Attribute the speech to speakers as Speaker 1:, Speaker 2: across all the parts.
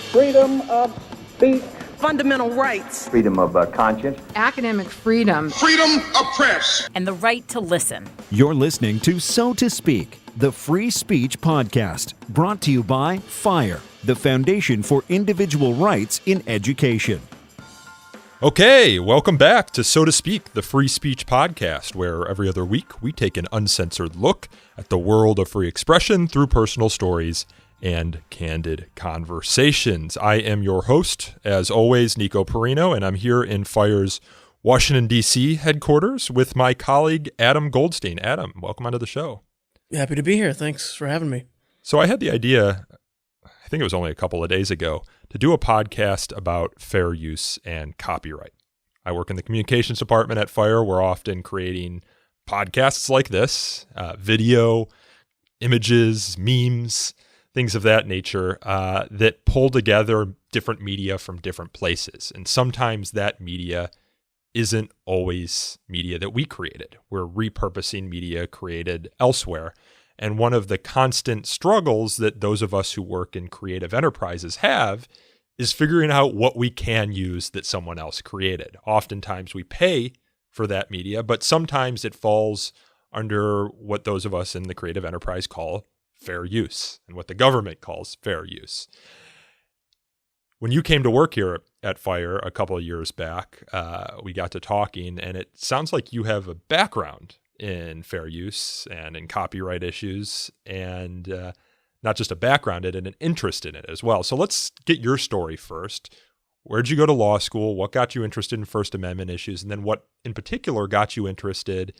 Speaker 1: freedom of speech,
Speaker 2: fundamental rights,
Speaker 3: freedom of conscience,
Speaker 4: academic freedom,
Speaker 5: freedom of press,
Speaker 6: and the right to listen.
Speaker 7: You're listening to So to Speak, the free speech podcast, brought to you by FIRE, the Foundation for Individual Rights in Education.
Speaker 8: Okay, welcome back to So to Speak, the free speech podcast, where every other week we take an uncensored look at the world of free expression through personal stories and candid conversations. I am your host, as always, Nico Perino, and I'm here in FIRE's Washington, D.C. headquarters with my colleague, Adam Goldstein. Adam, welcome onto the show.
Speaker 9: Happy to be here. Thanks for having me.
Speaker 8: So I had the idea, I think it was only a couple of days ago, to do a podcast about fair use and copyright. I work in the communications department at FIRE. We're often creating podcasts like this, video, images, memes, things of that nature that pull together different media from different places. And sometimes that media isn't always media that we created. We're repurposing media created elsewhere. And one of the constant struggles that those of us who work in creative enterprises have is figuring out what we can use that someone else created. Oftentimes we pay for that media, but sometimes it falls under what those of us in the creative enterprise call fair use and what the government calls fair use. When you came to work here at FIRE a couple of years back, we got to talking, and it sounds like you have a background in fair use and in copyright issues, and not just a background in it, and an interest in it as well. So let's get your story first. Where'd you go to law school? What got you interested in First Amendment issues? And then what in particular got you interested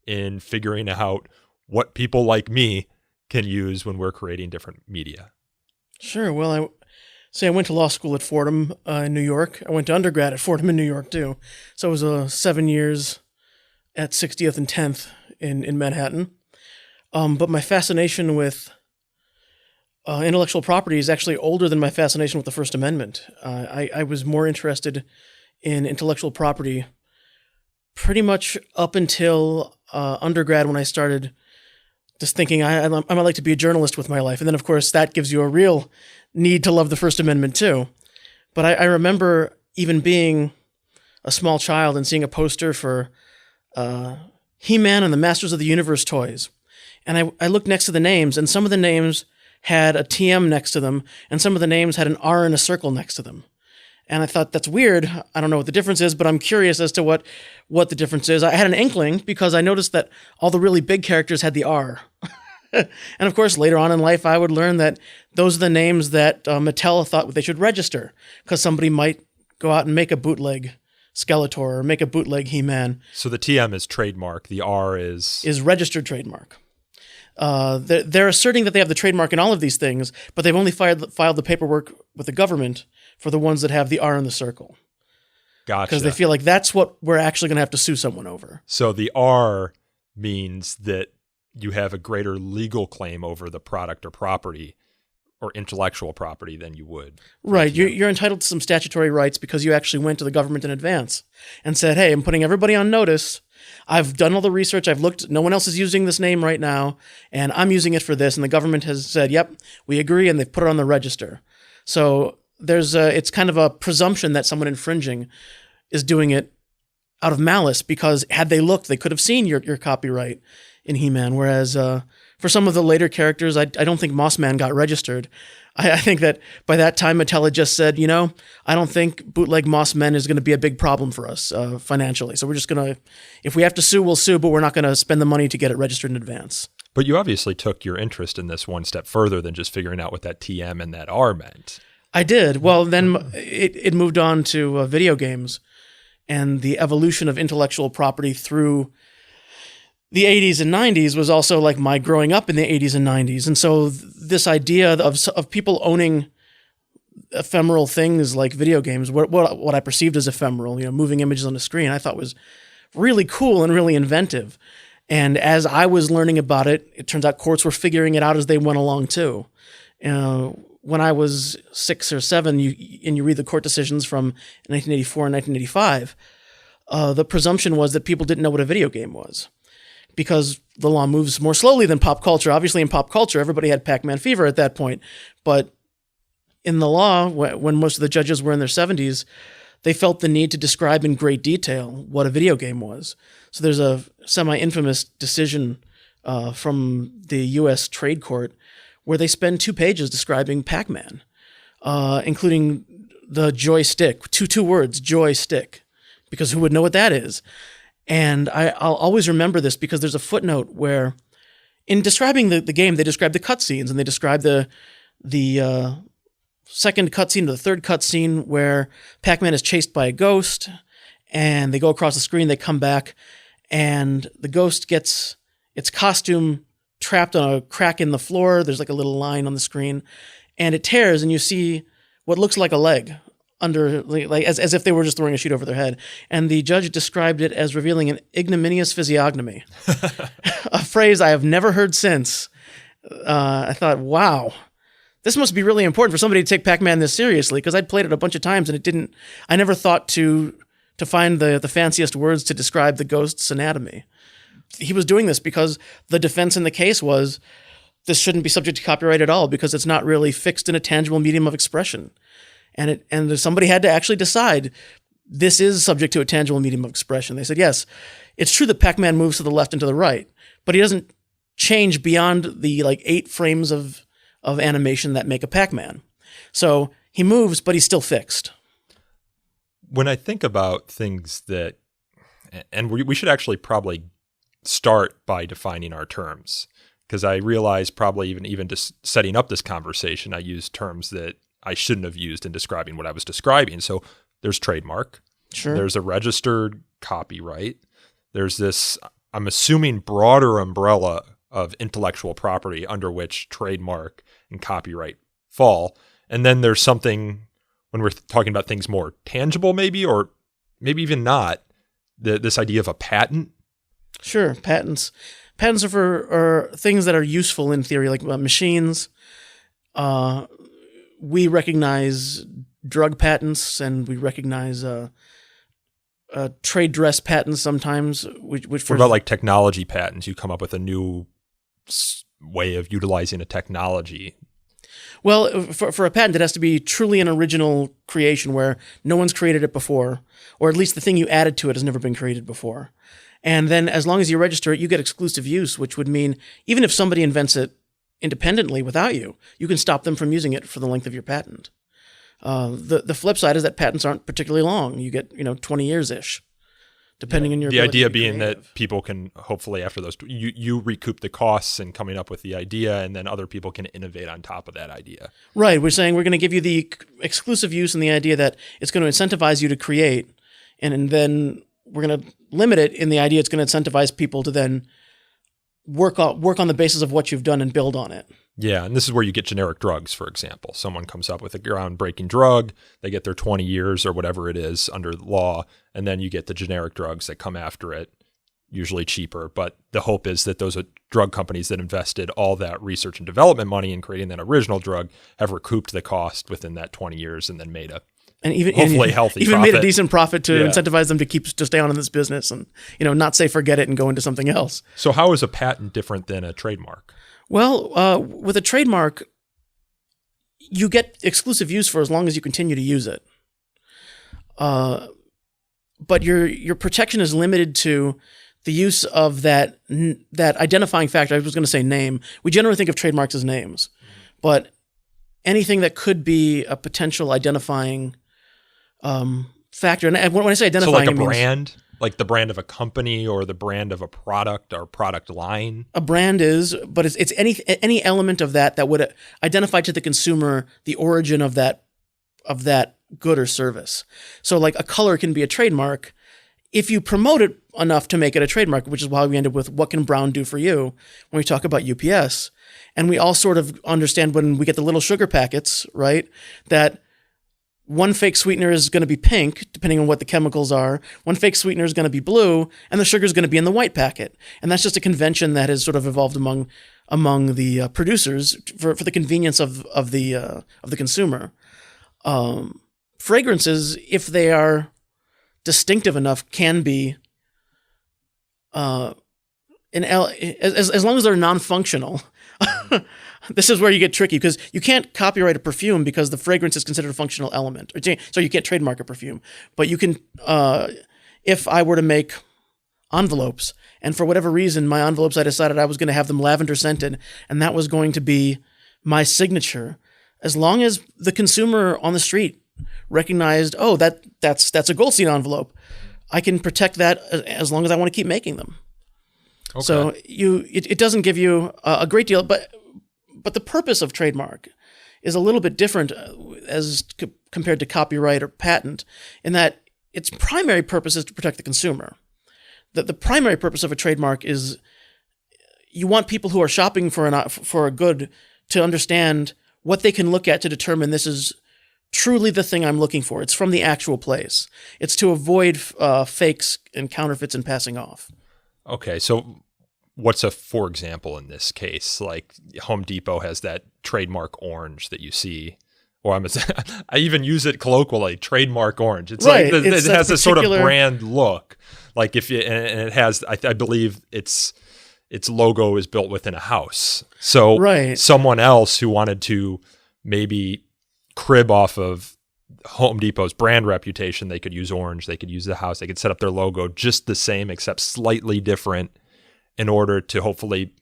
Speaker 8: in figuring out what people like me can use when we're creating different media?
Speaker 9: Sure. Well, I went to law school at Fordham in New York. I went to undergrad at Fordham in New York too. So it was 7 years at 60th and 10th in Manhattan. But my fascination with intellectual property is actually older than my fascination with the First Amendment. I was more interested in intellectual property pretty much up until undergrad, when I started just thinking I might like to be a journalist with my life. And then, of course, that gives you a real need to love the First Amendment too. But I remember even being a small child and seeing a poster for He-Man and the Masters of the Universe toys. And I looked next to the names, and some of the names had a TM next to them, and some of the names had an R in a circle next to them. And I thought, that's weird. I don't know what the difference is, but I'm curious as to what the difference is. I had an inkling because I noticed that all the really big characters had the R. And of course, later on in life, I would learn that those are the names that Mattel thought they should register, because somebody might go out and make a bootleg Skeletor or make a bootleg He-Man.
Speaker 8: So the TM is trademark. The R is
Speaker 9: registered trademark. They're asserting that they have the trademark in all of these things, but they've only filed the paperwork with the government for the ones that have the R in the circle.
Speaker 8: Gotcha.
Speaker 9: Because they feel like that's what we're actually going to have to sue someone over.
Speaker 8: So the R means that you have a greater legal claim over the product or property or intellectual property than you would.
Speaker 9: Right. You're entitled to some statutory rights because you actually went to the government in advance and said, hey, I'm putting everybody on notice. I've done all the research. I've looked. No one else is using this name right now, and I'm using it for this. And the government has said, yep, we agree, and they've put it on the register. So it's kind of a presumption that someone infringing is doing it out of malice, because had they looked, they could have seen your copyright in He-Man. Whereas for some of the later characters, I don't think Moss Man got registered. I think that by that time, Mattel had just said, I don't think bootleg Moss Men is going to be a big problem for us financially. So we're just going to, if we have to sue, we'll sue, but we're not going to spend the money to get it registered in advance.
Speaker 8: But you obviously took your interest in this one step further than just figuring out what that TM and that R meant.
Speaker 9: I did. Well, then it moved on to video games and the evolution of intellectual property through the 80s and 90s was also like my growing up in the 80s and 90s. And so this idea of people owning ephemeral things like video games, what I perceived as ephemeral, moving images on the screen, I thought was really cool and really inventive. And as I was learning about it, it turns out courts were figuring it out as they went along too. When I was 6 or 7, you read the court decisions from 1984 and 1985, the presumption was that people didn't know what a video game was, because the law moves more slowly than pop culture. Obviously, in pop culture, everybody had Pac-Man fever at that point. But in the law, when most of the judges were in their 70s, they felt the need to describe in great detail what a video game was. So there's a semi-infamous decision from the U.S. Trade Court where they spend 2 pages describing Pac-Man, including the joystick, two words, joystick, because who would know what that is? And I'll always remember this because there's a footnote where, in describing the game, they describe the cutscenes, and they describe the second cutscene to the third cutscene where Pac-Man is chased by a ghost, and they go across the screen, they come back, and the ghost gets its costume trapped on a crack in the floor. There's like a little line on the screen, and it tears, and you see what looks like a leg under, like as if they were just throwing a sheet over their head. And the judge described it as revealing an ignominious physiognomy, a phrase I have never heard since. I thought, wow, this must be really important for somebody to take Pac-Man this seriously, because I'd played it a bunch of times and I never thought to find the fanciest words to describe the ghost's anatomy. He was doing this because the defense in the case was this shouldn't be subject to copyright at all because it's not really fixed in a tangible medium of expression. And somebody had to actually decide this is subject to a tangible medium of expression. They said, yes, it's true that Pac-Man moves to the left and to the right, but he doesn't change beyond the 8 frames of animation that make a Pac-Man. So he moves, but he's still fixed.
Speaker 8: When I think about things that, and we should actually probably start by defining our terms, because I realize probably even just setting up this conversation, I used terms that I shouldn't have used in describing what I was describing. So there's trademark.
Speaker 9: Sure.
Speaker 8: There's a registered copyright. There's this, I'm assuming, broader umbrella of intellectual property under which trademark and copyright fall. And then there's something, when we're talking about things more tangible maybe, or maybe even not, this idea of a patent.
Speaker 9: Sure, patents. Patents are for things that are useful in theory, like machines. We recognize drug patents, and we recognize trade dress patents sometimes. Which
Speaker 8: what about like technology patents? You come up with a new way of utilizing a technology.
Speaker 9: Well, for a patent, it has to be truly an original creation where no one's created it before, or at least the thing you added to it has never been created before. And then as long as you register it, you get exclusive use, which would mean even if somebody invents it independently without you, you can stop them from using it for the length of your patent. The flip side is that patents aren't particularly long. You get 20 years-ish, depending on your
Speaker 8: the
Speaker 9: ability
Speaker 8: idea
Speaker 9: to be
Speaker 8: being
Speaker 9: creative.
Speaker 8: that people can hopefully after those you recoup the costs and coming up with the idea, and then other people can innovate on top of that idea.
Speaker 9: Right. We're saying we're going to give you the exclusive use and the idea that it's going to incentivize you to create, and then we're going to limit it in the idea it's going to incentivize people to then work on the basis of what you've done and build on it.
Speaker 8: Yeah, and this is where you get generic drugs, for example. Someone comes up with a groundbreaking drug, they get their 20 years or whatever it is under law, and then you get the generic drugs that come after it, usually cheaper. But the hope is that those drug companies that invested all that research and development money in creating that original drug have recouped the cost within that 20 years and then made a hopefully healthy
Speaker 9: even
Speaker 8: profit.
Speaker 9: made a decent profit to
Speaker 8: Yeah.
Speaker 9: incentivize them to stay on in this business and not say forget it and go into something else.
Speaker 8: So how is a patent different than a trademark?
Speaker 9: Well, with a trademark, you get exclusive use for as long as you continue to use it. But your protection is limited to the use of that identifying factor. I was going to say name. We generally think of trademarks as names, but anything that could be a potential identifying factor. And when I say identifying,
Speaker 8: So like a
Speaker 9: it means
Speaker 8: brand, like the brand of a company or the brand of a product or product line?
Speaker 9: a brand is, but it's any element of that would identify to the consumer the origin of that good or service. So like a color can be a trademark if you promote it enough to make it a trademark, which is why we ended with what can brown do for you when we talk about UPS. And we all sort of understand when we get the little sugar packets, right, that one fake sweetener is going to be pink, depending on what the chemicals are. One fake sweetener is going to be blue, and the sugar is going to be in the white packet. And that's just a convention that has sort of evolved among the producers for the convenience of the consumer. Fragrances, if they are distinctive enough, can be as long as they're non-functional. this is where you get tricky, because you can't copyright a perfume because the fragrance is considered a functional element. So you can't trademark a perfume. But you can, if I were to make envelopes, and for whatever reason, my envelopes, I decided I was going to have them lavender scented, and that was going to be my signature, as long as the consumer on the street recognized, oh, that's a Goldstein envelope, I can protect that as long as I want to keep making them. Okay. So it doesn't give you a great deal, but the purpose of trademark is a little bit different as compared to copyright or patent, in that its primary purpose is to protect the consumer. The primary purpose of a trademark is you want people who are shopping for a good to understand what they can look at to determine this is truly the thing I'm looking for. It's from the actual place. It's to avoid fakes and counterfeits and passing off. Okay,
Speaker 8: so what's a for example in this case? Like Home Depot has that trademark orange that you see, or I even use it colloquially, trademark orange. It's right. Like it has a sort of brand look. Like if you, and it has, I believe its logo is built within a house. So right. Someone else who wanted to maybe crib off of Home Depot's brand reputation, they could use orange, they could use the house, they could set up their logo just the same except slightly different in order to hopefully,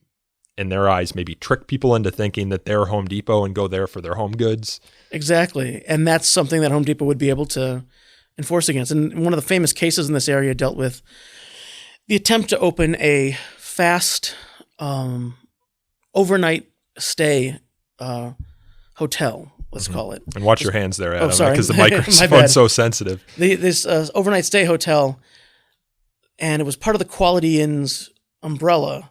Speaker 8: in their eyes, maybe trick people into thinking that they're Home Depot and go there for their home goods.
Speaker 9: Exactly. And that's something that Home Depot would be able to enforce against. And one of the famous cases in this area dealt with the attempt to open a fast overnight stay hotel, let's call it.
Speaker 8: And watch your hands there, Adam, because the microphone's so sensitive.
Speaker 9: This overnight stay hotel, and it was part of the Quality Inn's umbrella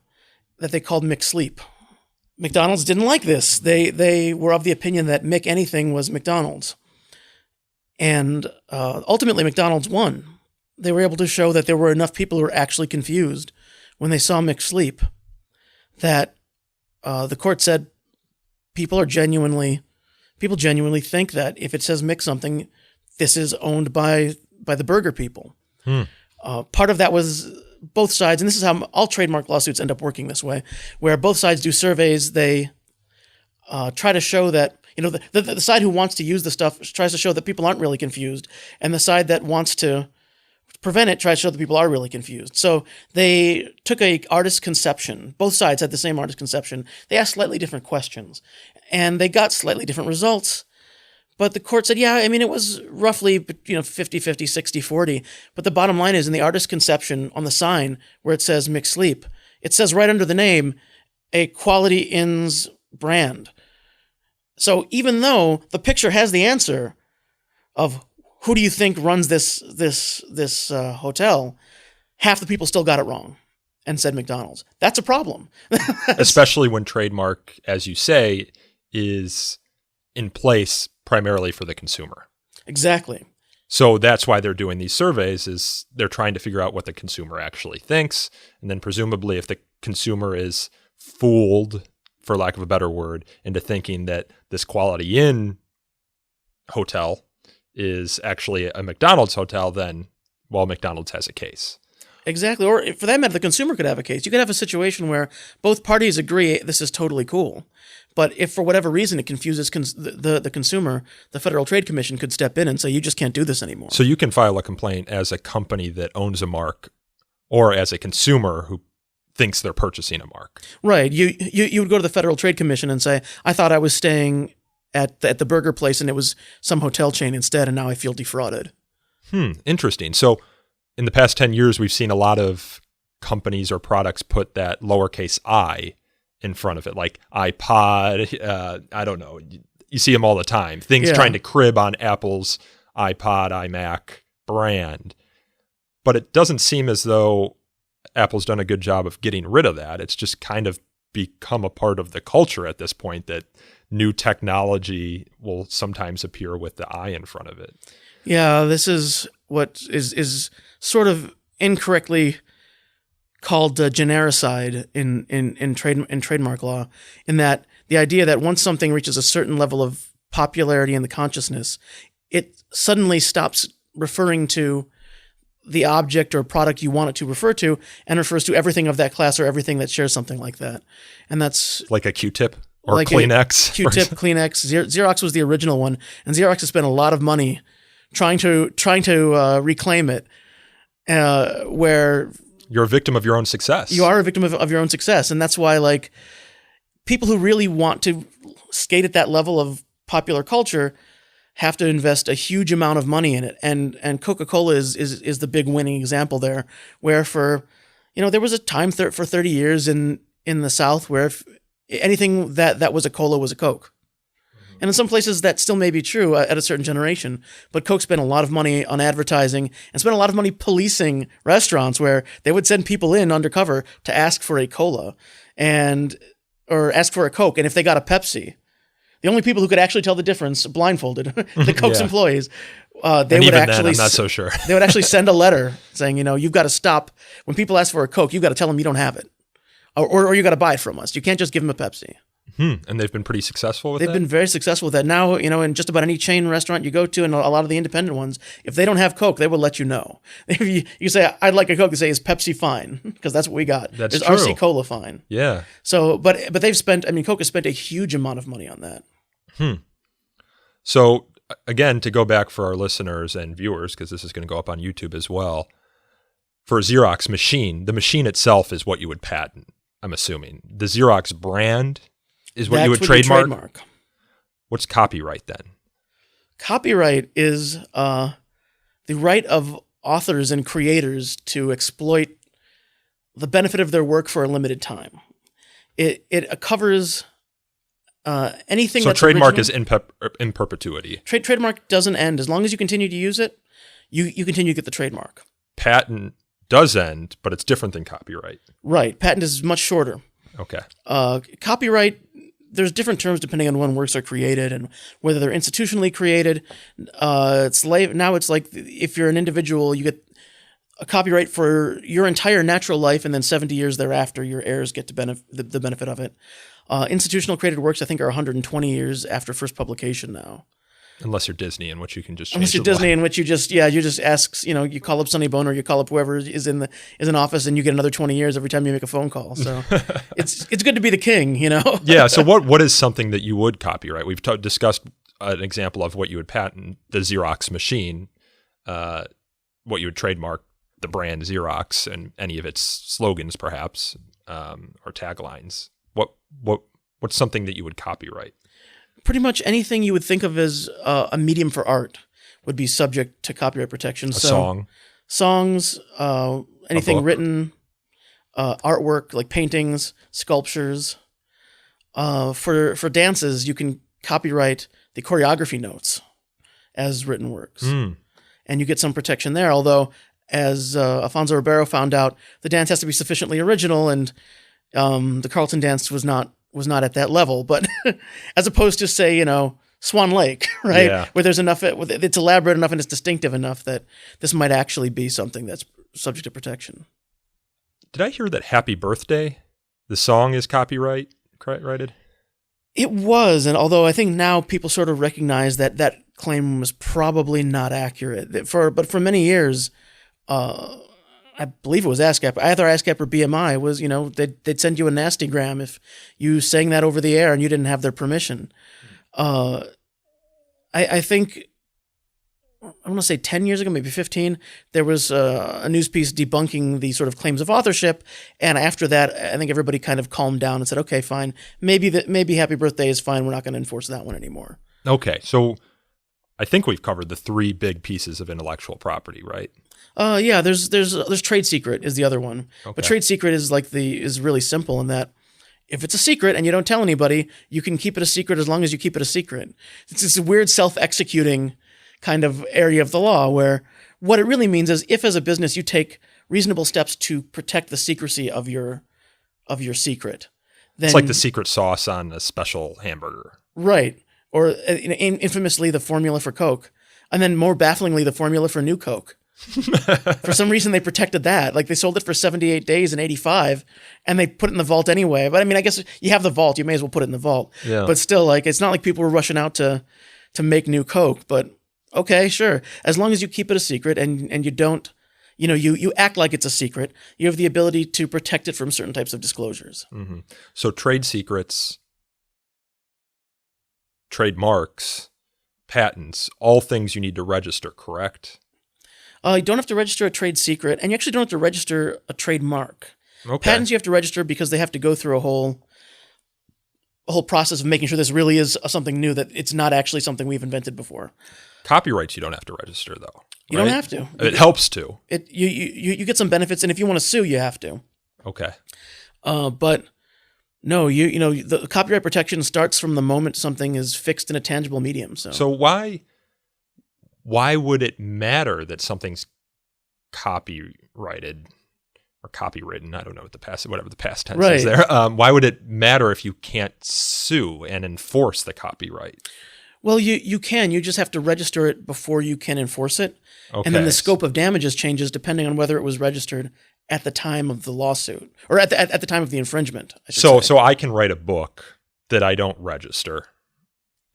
Speaker 9: that they called McSleep. McDonald's didn't like this. They were of the opinion that Mick anything was McDonald's. And ultimately, McDonald's won. They were able to show that there were enough people who were actually confused when they saw McSleep that the court said people genuinely think that if it says Mick something, this is owned by the burger people. Part of that was both sides, and this is how all trademark lawsuits end up working this way, where both sides do surveys. They try to show that, the side who wants to use the stuff tries to show that people aren't really confused, and the side that wants to prevent it tries to show that people are really confused. So they took a artist conception. Both sides had the same artist conception. They asked slightly different questions, and they got slightly different results. But the court said, yeah, it was roughly 50-50, 60-40. But the bottom line is, in the artist conception on the sign where it says McSleep, it says right under the name, a Quality Inn's brand. So even though the picture has the answer of who do you think runs this hotel, half the people still got it wrong and said McDonald's. That's a problem.
Speaker 8: Especially when trademark, as you say, is in place primarily for the consumer.
Speaker 9: Exactly.
Speaker 8: So that's why they're doing these surveys, is they're trying to figure out what the consumer actually thinks. And then presumably if the consumer is fooled, for lack of a better word, into thinking that this Quality Inn hotel is actually a McDonald's hotel, then, well, McDonald's has a case.
Speaker 9: Exactly. Or for that matter, the consumer could have a case. You could have a situation where both parties agree this is totally cool. But if for whatever reason it confuses the consumer, the Federal Trade Commission could step in and say, you just can't do this anymore.
Speaker 8: So you can file a complaint as a company that owns a mark, or as a consumer who thinks they're purchasing a mark.
Speaker 9: Right. You would go to the Federal Trade Commission and say, I thought I was staying at the burger place and it was some hotel chain instead, and now I feel defrauded.
Speaker 8: Interesting. So in the past 10 years, we've seen a lot of companies or products put that lowercase I in front of it, like iPod. I don't know. You see them all the time. Things trying to crib on Apple's iPod, iMac brand. But it doesn't seem as though Apple's done a good job of getting rid of that. It's just kind of become a part of the culture at this point that new technology will sometimes appear with the I in front of it.
Speaker 9: Yeah, this is what is sort of incorrectly called genericide in trademark law, in that the idea that once something reaches a certain level of popularity in the consciousness, it suddenly stops referring to the object or product you want it to refer to and refers to everything of that class or everything that shares something like that. And that's
Speaker 8: like a Q-tip? Or
Speaker 9: like
Speaker 8: Kleenex.
Speaker 9: Q-tip, Kleenex. Xerox was the original one, and Xerox has spent a lot of money trying to reclaim it. Where
Speaker 8: you're a victim of your own success.
Speaker 9: You are a victim of your own success, and that's why like people who really want to skate at that level of popular culture have to invest a huge amount of money in it. And Coca-Cola is the big winning example there, where for, there was a time for 30 years in the South where if anything that was a cola was a Coke. And in some places that still may be true at a certain generation, but Coke spent a lot of money on advertising and spent a lot of money policing restaurants where they would send people in undercover to ask for a cola or ask for a Coke. And if they got a Pepsi, the only people who could actually tell the difference, blindfolded, the Coke's employees, they would actually.
Speaker 8: I'm not so sure.
Speaker 9: They would actually send a letter saying, you've got to stop when people ask for a Coke. You've got to tell them you don't have it, or you got to buy it from us. You can't just give them a Pepsi.
Speaker 8: And they've been pretty successful with that?
Speaker 9: They've been very successful with that. Now, in just about any chain restaurant you go to, and a lot of the independent ones, if they don't have Coke, they will let you know. If you say, I'd like a Coke, they say, is Pepsi fine? Because that's what we got.
Speaker 8: That's
Speaker 9: Is
Speaker 8: true.
Speaker 9: RC Cola fine?
Speaker 8: Yeah.
Speaker 9: So, but they've spent, Coke has spent a huge amount of money on that.
Speaker 8: So, again, to go back for our listeners and viewers, because this is going to go up on YouTube as well, for a Xerox machine, the machine itself is what you would patent, I'm assuming. The Xerox brand is what you would trademark? What's copyright then?
Speaker 9: Copyright is the right of authors and creators to exploit the benefit of their work for a limited time. It covers anything
Speaker 8: so
Speaker 9: that's
Speaker 8: trademark
Speaker 9: original.
Speaker 8: is in perpetuity.
Speaker 9: Trademark doesn't end. As long as you continue to use it, you continue to get the trademark.
Speaker 8: Patent does end, but it's different than copyright.
Speaker 9: Right. Patent is much shorter.
Speaker 8: Okay.
Speaker 9: Copyright, there's different terms depending on when works are created and whether they're institutionally created. Now it's like if you're an individual, you get a copyright for your entire natural life, and then 70 years thereafter, your heirs get to the benefit of it. Institutional created works, I think, are 120 years after first publication now.
Speaker 8: Unless you're Disney, in which you can just change
Speaker 9: Unless you're Disney, in which you just ask, you call up Sonny Bono or you call up whoever is in office, and you get another 20 years every time you make a phone call. So it's good to be the king,
Speaker 8: Yeah. So what is something that you would copyright? We've discussed an example of what you would patent, the Xerox machine, what you would trademark, the brand Xerox, and any of its slogans, perhaps, or taglines. What's something that you would copyright?
Speaker 9: Pretty much anything you would think of as a medium for art would be subject to copyright protection. Songs, anything written, artwork like paintings, sculptures. For dances, you can copyright the choreography notes as written works, and you get some protection there. Although, as Alfonso Ribeiro found out, the dance has to be sufficiently original, and the Carlton dance was not at that level, but as opposed to, say, Swan Lake, right?
Speaker 8: Yeah.
Speaker 9: Where there's enough, it's elaborate enough and it's distinctive enough that this might actually be something that's subject to protection.
Speaker 8: Did I hear that Happy Birthday, the song, is copyrighted?
Speaker 9: It was, and although I think now people sort of recognize that claim was probably not accurate. But for many years, I believe it was ASCAP, either ASCAP or BMI was, they'd send you a nasty gram if you sang that over the air and you didn't have their permission. I think, I want to say 10 years ago, maybe 15, there was a news piece debunking the sort of claims of authorship. And after that, I think everybody kind of calmed down and said, okay, fine. Maybe Happy Birthday is fine. We're not going to enforce that one anymore. Okay.
Speaker 8: So I think we've covered the three big pieces of intellectual property, right?
Speaker 9: Yeah, there's trade secret is the other one. Okay. But trade secret is really simple in that if it's a secret and you don't tell anybody, you can keep it a secret as long as you keep it a secret. It's this weird self-executing kind of area of the law where what it really means is if as a business you take reasonable steps to protect the secrecy of your secret, then
Speaker 8: it's like the secret sauce on a special hamburger.
Speaker 9: Right. Or infamously the formula for Coke, and then more bafflingly the formula for New Coke. For some reason, they protected that. Like they sold it for 78 days in 85 and they put it in the vault anyway. But I guess you have the vault. You may as well put it in the vault. Yeah. But still, it's not like people were rushing out to make New Coke. But okay, sure. As long as you keep it a secret and you don't, you act like it's a secret, you have the ability to protect it from certain types of disclosures.
Speaker 8: Mm-hmm. So trade secrets trademarks, patents, all things you need to register, correct?
Speaker 9: You don't have to register a trade secret, and you actually don't have to register a trademark.
Speaker 8: Okay.
Speaker 9: Patents you have to register because they have to go through a whole process of making sure this really is something new, that it's not actually something we've invented before.
Speaker 8: Copyrights you don't have to register, though.
Speaker 9: You
Speaker 8: right?
Speaker 9: don't have to.
Speaker 8: It helps to.
Speaker 9: You get some benefits, and if you want to sue, you have to.
Speaker 8: Okay.
Speaker 9: But no, the copyright protection starts from the moment something is fixed in a tangible medium.
Speaker 8: So why would it matter that something's copyrighted or copywritten? I don't know what whatever the past tense is there. Why would it matter if you can't sue and enforce the copyright?
Speaker 9: Well, you can. You just have to register it before you can enforce it.
Speaker 8: Okay.
Speaker 9: And then the scope of damages changes depending on whether it was registered at the time of the lawsuit or at the time of the infringement. I should say.
Speaker 8: So I can write a book that I don't register,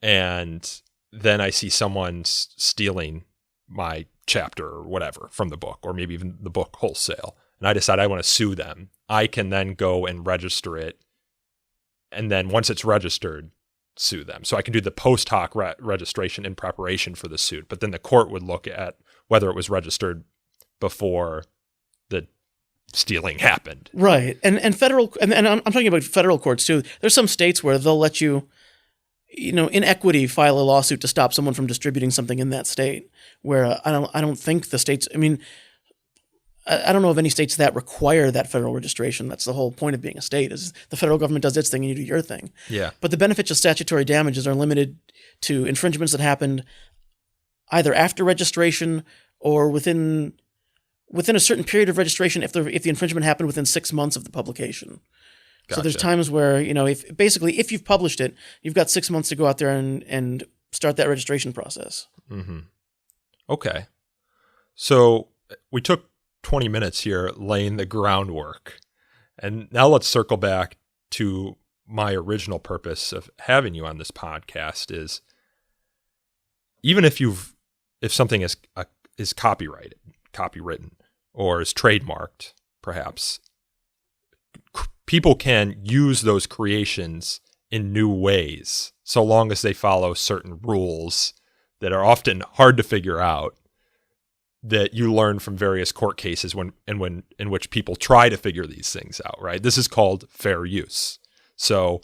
Speaker 8: and then I see someone stealing my chapter or whatever from the book, or maybe even the book wholesale, and I decide I want to sue them. I can then go and register it, and then once it's registered, sue them. So I can do the post hoc registration in preparation for the suit, but then the court would look at whether it was registered before the stealing happened.
Speaker 9: Right. And I'm talking about federal courts too. There's some states where they'll let you, in equity, file a lawsuit to stop someone from distributing something in that state, where I don't think the states, I don't know of any states that require that federal registration. That's the whole point of being a state, is the federal government does its thing and you do your thing.
Speaker 8: Yeah.
Speaker 9: But the benefits of statutory damages are limited to infringements that happened either after registration or within a certain period of registration if the infringement happened within 6 months of the publication.
Speaker 8: Gotcha.
Speaker 9: So there's times where, if you've published it, you've got 6 months to go out there and start that registration process.
Speaker 8: Mm-hmm. Okay. So we took 20 minutes here laying the groundwork. And now let's circle back to my original purpose of having you on this podcast is, even if something is copyrighted, copywritten, or is trademarked, perhaps, people can use those creations in new ways, so long as they follow certain rules that are often hard to figure out, that you learn from various court cases in which people try to figure these things out, right? This is called fair use. So,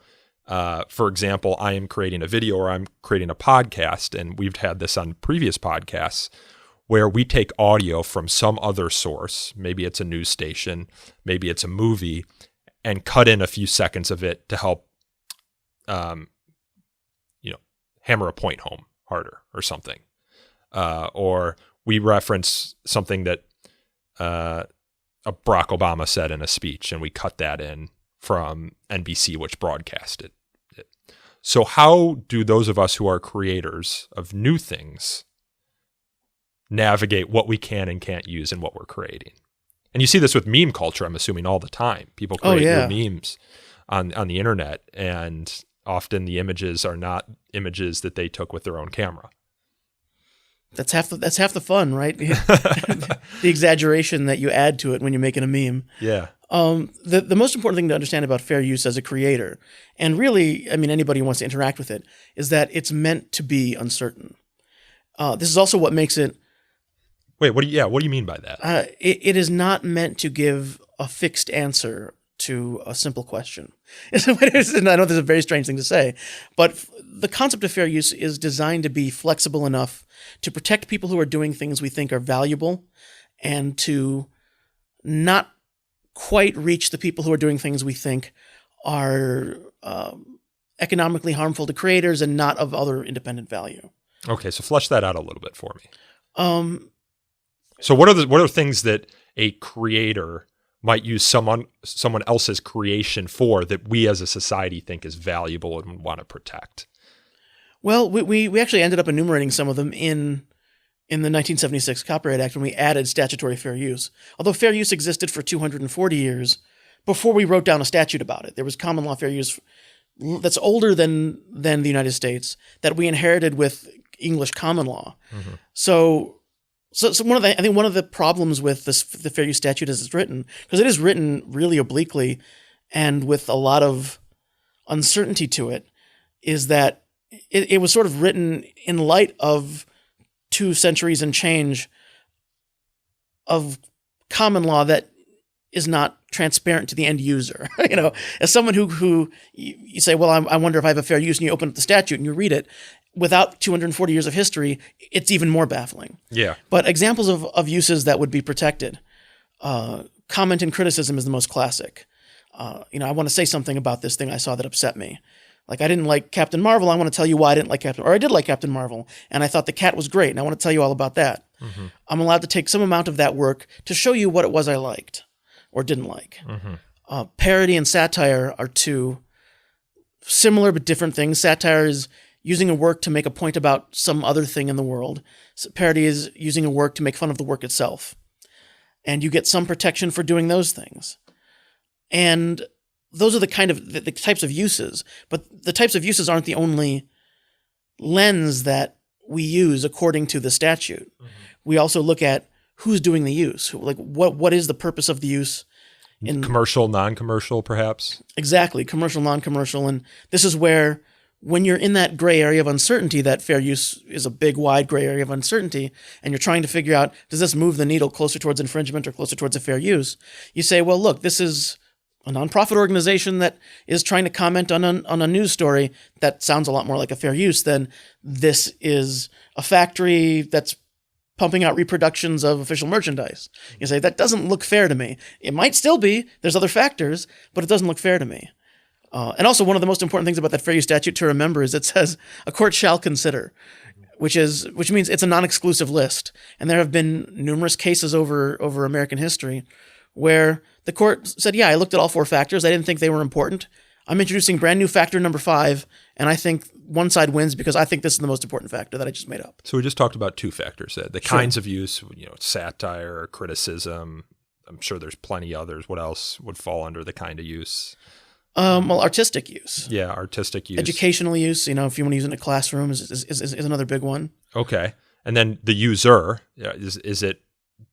Speaker 8: for example, I am creating a video or I'm creating a podcast, and we've had this on previous podcasts, where we take audio from some other source, maybe it's a news station, maybe it's a movie, and cut in a few seconds of it to help, hammer a point home harder or something. Or we reference something that Barack Obama said in a speech, and we cut that in from NBC, which broadcasted it. So how do those of us who are creators of new things navigate what we can and can't use in what we're creating? And you see this with meme culture, I'm assuming, all the time. People create new memes on the internet, and often the images are not images that they took with their own camera.
Speaker 9: That's half the fun, right? The exaggeration that you add to it when you're making a meme.
Speaker 8: Yeah.
Speaker 9: The most important thing to understand about fair use as a creator, and really, anybody who wants to interact with it, is that it's meant to be uncertain. This is also what makes it.
Speaker 8: Wait, what do you mean by that?
Speaker 9: It is not meant to give a fixed answer to a simple question. I know this is a very strange thing to say, but the concept of fair use is designed to be flexible enough to protect people who are doing things we think are valuable, and to not quite reach the people who are doing things we think are economically harmful to creators and not of other independent value.
Speaker 8: Okay, so flesh that out a little bit for me. So what are things that a creator might use someone else's creation for that we as a society think is valuable and want to protect?
Speaker 9: Well, we actually ended up enumerating some of them in the 1976 Copyright Act when we added statutory fair use. Although fair use existed for 240 years before we wrote down a statute about it. There was common law fair use that's older than the United States that we inherited with English common law. Mm-hmm. So one of the problems with the fair use statute as it's written, because it is written really obliquely and with a lot of uncertainty to it, is that it was sort of written in light of 2 centuries and change of common law that is not transparent to the end user. As someone who you say, well, I wonder if I have a fair use, and you open up the statute and you read it, without 240 years of history, it's even more baffling.
Speaker 8: Yeah.
Speaker 9: But examples of uses that would be protected, comment and criticism is the most classic. I want to say something about this thing I saw that upset me. Like, I didn't like Captain Marvel. I want to tell you why I didn't like or I did like Captain Marvel, and I thought the cat was great, and I want to tell you all about that. Mm-hmm. I'm allowed to take some amount of that work to show you what it was I liked or didn't like. Mm-hmm. Parody and satire are 2 similar but different things. Satire is using a work to make a point about some other thing in the world. So parody is using a work to make fun of the work itself. And you get some protection for doing those things. And those are the types of uses, but the types of uses aren't the only lens that we use according to the statute. Mm-hmm. We also look at who's doing the use, like what is the purpose of the use in
Speaker 8: commercial, non-commercial, perhaps.
Speaker 9: Exactly. Commercial, non-commercial. And this is where, when you're in that gray area of uncertainty, that fair use is a big, wide gray area of uncertainty, and you're trying to figure out, does this move the needle closer towards infringement or closer towards a fair use? You say, well, look, this is a nonprofit organization that is trying to comment on a news story that sounds a lot more like a fair use than this is a factory that's pumping out reproductions of official merchandise. You say, that doesn't look fair to me. It might still be. There's other factors, but it doesn't look fair to me. And also, one of the most important things about that fair use statute to remember is it says a court shall consider, which means it's a non-exclusive list. And there have been numerous cases over American history where the court said, yeah, I looked at all 4 factors. I didn't think they were important. I'm introducing brand new factor number 5, and I think one side wins because I think this is the most important factor that I just made up.
Speaker 8: So we just talked about 2 factors, the kinds of use, satire, criticism. I'm sure there's plenty others. What else would fall under the kind of use?
Speaker 9: Well, artistic use.
Speaker 8: Yeah, artistic use.
Speaker 9: Educational use, if you want to use it in a classroom, is another big one.
Speaker 8: Okay. And then the user, is it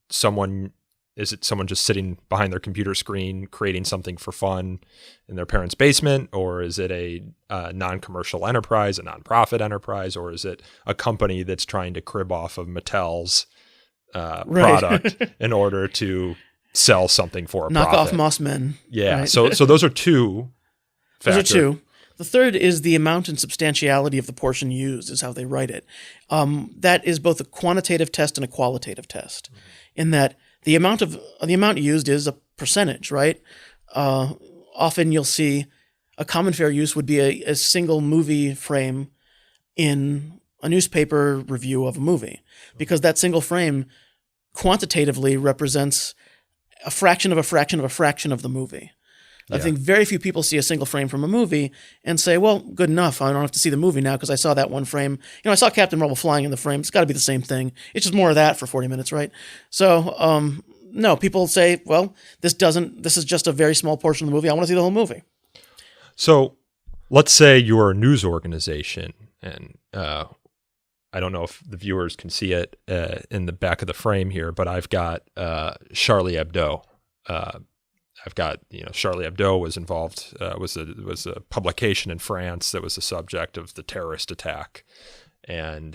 Speaker 8: someone just sitting behind their computer screen creating something for fun in their parents' basement, or is it a non-commercial enterprise, a nonprofit enterprise, or is it a company that's trying to crib off of Mattel's product in order to sell something for a
Speaker 9: knock
Speaker 8: profit?
Speaker 9: Off Moss Men.
Speaker 8: Yeah.
Speaker 9: Right?
Speaker 8: So those are 2 factors.
Speaker 9: Those are 2. The third is the amount and substantiality of the portion used is how they write it. That is both a quantitative test and a qualitative test, in that the amount used is a percentage, right? Often you'll see a common fair use would be a single movie frame in a newspaper review of a movie, because that single frame quantitatively represents a fraction of a fraction of a fraction of the movie. I think very few people see a single frame from a movie and say, well, good enough. I don't have to see the movie now because I saw that one frame. I saw Captain Marvel flying in the frame. It's got to be the same thing. It's just more of that for 40 minutes, right? So, no, people say, well, this is just a very small portion of the movie. I want to see the whole movie.
Speaker 8: So let's say you're a news organization, and I don't know if the viewers can see it in the back of the frame here, but I've got Charlie Hebdo. I've got, Charlie Hebdo was involved, was a publication in France that was the subject of the terrorist attack. And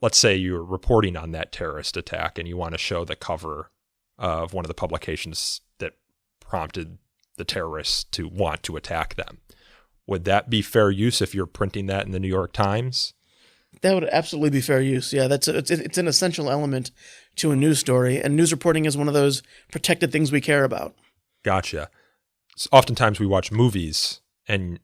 Speaker 8: let's say you're reporting on that terrorist attack and you want to show the cover of one of the publications that prompted the terrorists to want to attack them. Would that be fair use if you're printing that in the New York Times?
Speaker 9: That would absolutely be fair use. Yeah, it's an essential element to a news story, and news reporting is one of those protected things we care about.
Speaker 8: Gotcha. Oftentimes we watch movies and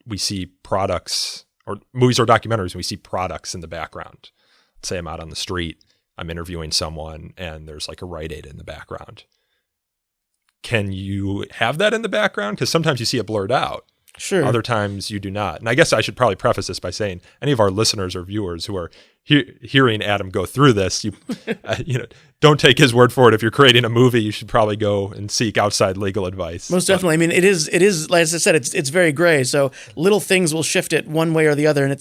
Speaker 8: we see products, or movies or documentaries, and we see products in the background. Let's say I'm out on the street, I'm interviewing someone, and there's like a Rite Aid in the background. Can you have that in the background? Because sometimes you see it blurred out.
Speaker 9: Sure.
Speaker 8: Other times you do not. And I guess I should probably preface this by saying any of our listeners or viewers who are hearing Adam go through this, don't take his word for it. If you're creating a movie, you should probably go and seek outside legal advice.
Speaker 9: Most definitely. I mean, it is like I said, it's very gray. So little things will shift it one way or the other,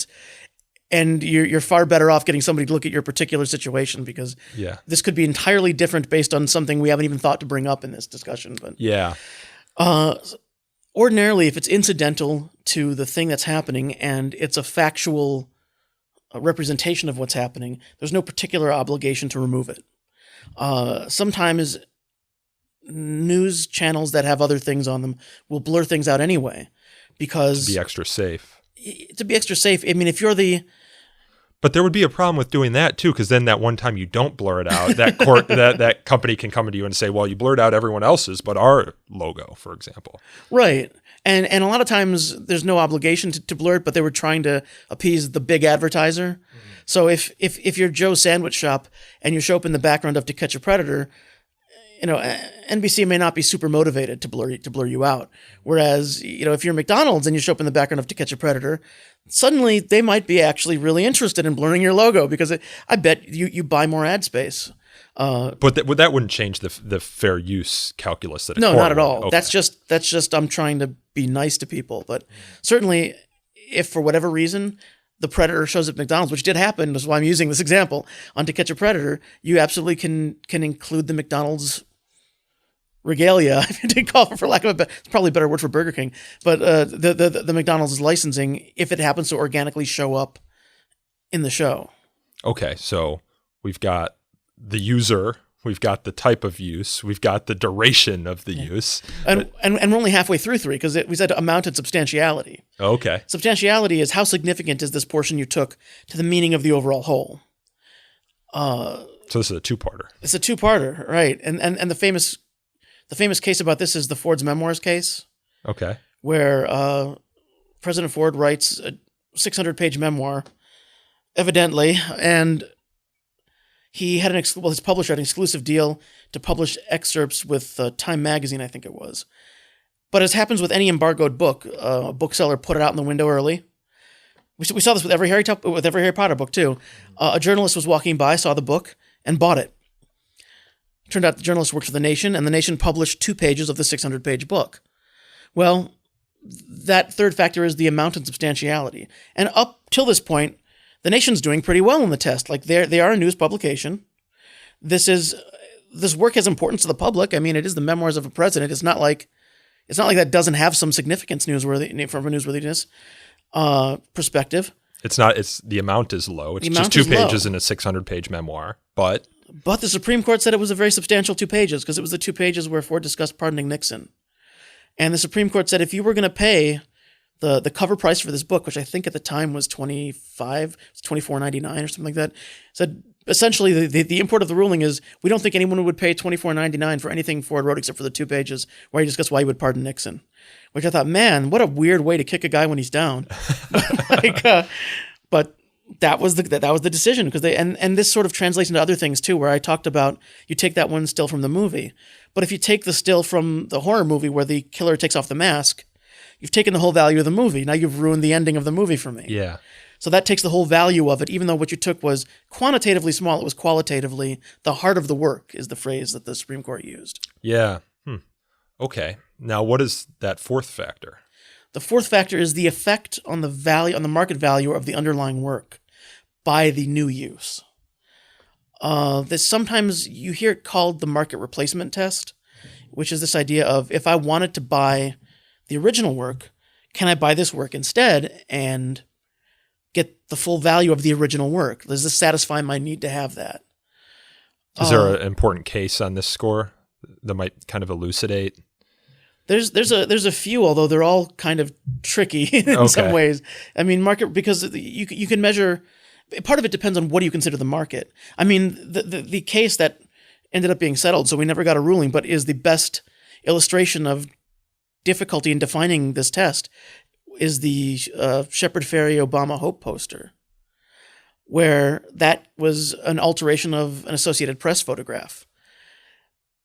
Speaker 9: and you're far better off getting somebody to look at your particular situation, because this could be entirely different based on something we haven't even thought to bring up in this discussion. But ordinarily, if it's incidental to the thing that's happening and it's a factual representation of what's happening, there's no particular obligation to remove it. Sometimes news channels that have other things on them will blur things out anyway, because
Speaker 8: To be extra safe.
Speaker 9: I mean, if you're
Speaker 8: But there would be a problem with doing that too, because then that one time you don't blur it out, that company can come to you and say, "Well, you blurred out everyone else's, but our logo, for example."
Speaker 9: right. And a lot of times there's no obligation to blur it, but they were trying to appease the big advertiser. So if you're Joe's Sandwich Shop and you show up in the background of To Catch a Predator, NBC may not be super motivated to blur you out. Whereas, if you're McDonald's and you show up in the background of To Catch a Predator, suddenly they might be actually really interested in blurring your logo, because I bet you buy more ad space.
Speaker 8: But that wouldn't change the fair use calculus that.
Speaker 9: No, not at all.
Speaker 8: Okay.
Speaker 9: That's just I'm trying to be nice to people. But certainly, if for whatever reason the Predator shows up at McDonald's, which did happen, that's why I'm using this example, on To Catch a Predator, you absolutely can include the McDonald's regalia, to call it, for lack of it's probably a better word for Burger King, but the McDonald's licensing, if it happens to organically show up in the show. Okay,
Speaker 8: so we've got the user, we've got the type of use, we've got the duration of the use.
Speaker 9: And we're only halfway through 3, because we said amount and substantiality.
Speaker 8: Okay.
Speaker 9: Substantiality is how significant is this portion you took to the meaning of the overall whole.
Speaker 8: So this is a two-parter.
Speaker 9: It's a two-parter, right? And the famous case about this is the Ford's Memoirs case.
Speaker 8: Okay.
Speaker 9: Where President Ford writes a 600-page memoir, evidently, and he had his publisher had an exclusive deal to publish excerpts with Time magazine, I think it was. But as happens with any embargoed book, a bookseller put it out in the window early. We saw this with every Harry Potter book too. A journalist was walking by, saw the book, and bought it. Turned out the journalist worked for The Nation, and The Nation published 2 pages of the 600-page book. Well, that third factor is the amount and substantiality. And up till this point, The Nation's doing pretty well in the test. Like, they are a news publication. This work has importance to the public. I mean, it is the memoirs of a president. It's not like that doesn't have some significance from a newsworthiness perspective.
Speaker 8: It's the amount is low. It's just 2 pages in a 600-page memoir, But
Speaker 9: the Supreme Court said it was a very substantial 2 pages, because it was the 2 pages where Ford discussed pardoning Nixon. And the Supreme Court said if you were going to pay the cover price for this book, which I think at the time was $24.99 or something like that, said essentially the import of the ruling is we don't think anyone would pay $24.99 for anything Ford wrote except for the 2 pages where he discussed why he would pardon Nixon. Which I thought, man, what a weird way to kick a guy when he's down. But that was the decision, because and this sort of translates into other things too, where I talked about you take that one still from the movie, but if you take the still from the horror movie where the killer takes off the mask, you've taken the whole value of the movie. Now you've ruined the ending of the movie for me.
Speaker 8: Yeah.
Speaker 9: So that takes the whole value of it, even though what you took was quantitatively small, it was qualitatively the heart of the work, is the phrase that the Supreme Court used.
Speaker 8: Yeah. Okay. Now, what is that fourth factor?
Speaker 9: The fourth factor is the effect on the market value of the underlying work by the new use. This sometimes you hear it called the market replacement test, which is this idea of if I wanted to buy the original work, can I buy this work instead and get the full value of the original work? Does this satisfy my need to have that?
Speaker 8: Is there an important case on this score that might kind of elucidate?
Speaker 9: There's a few, although they're all kind of tricky in some ways. I mean, market, because you can measure. Part of it depends on what do you consider the market. I mean, the case that ended up being settled, so we never got a ruling, but is the best illustration of difficulty in defining this test, is the Shepard Fairey Obama Hope poster, where that was an alteration of an Associated Press photograph.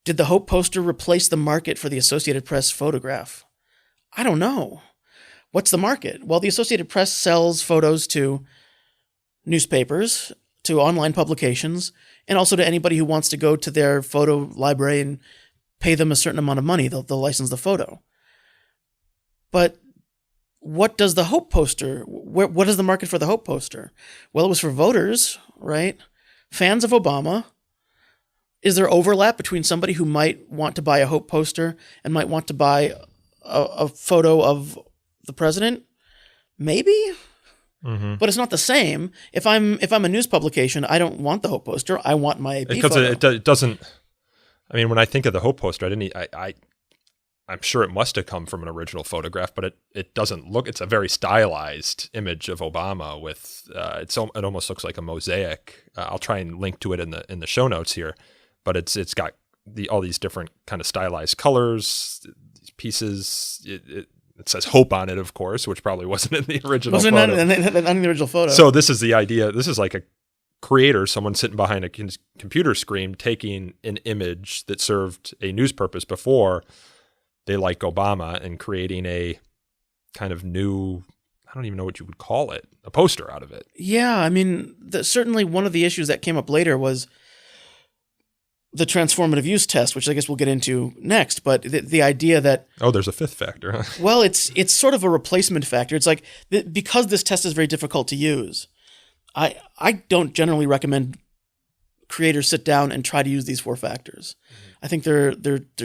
Speaker 9: Did the Hope poster replace the market for the Associated Press photograph? I don't know. What's the market? Well, the Associated Press sells photos to newspapers, to online publications, and also to anybody who wants to go to their photo library and pay them a certain amount of money. They'll license the photo. But what does the Hope poster, what is the market for the Hope poster? Well, it was for voters, right? Fans of Obama. Is there overlap between somebody who might want to buy a Hope poster and might want to buy a photo of the president? Maybe. but it's not the same. If I'm a news publication, I don't want the Hope poster. I want my AP
Speaker 8: because
Speaker 9: photo.
Speaker 8: it doesn't. I mean, when I think of the Hope poster, I'm sure it must have come from an original photograph, but it doesn't look. It's a very stylized image of Obama with it almost looks like a mosaic. I'll try and link to it in the show notes here, but it's got all these different kind of stylized colors, pieces. It says Hope on it, of course, which probably wasn't in the original photo.
Speaker 9: Not in the original photo.
Speaker 8: So this is the idea. This is like a creator, someone sitting behind a computer screen, taking an image that served a news purpose before they like Obama and creating a kind of new, I don't even know what you would call it, a poster out of it.
Speaker 9: Yeah, I mean, certainly one of the issues that came up later was the transformative use test, which I guess we'll get into next, but the idea that...
Speaker 8: Oh, there's a fifth factor.
Speaker 9: Well, it's sort of a replacement factor. It's like, because this test is very difficult to use, I don't generally recommend creators sit down and try to use these 4 factors. I think they're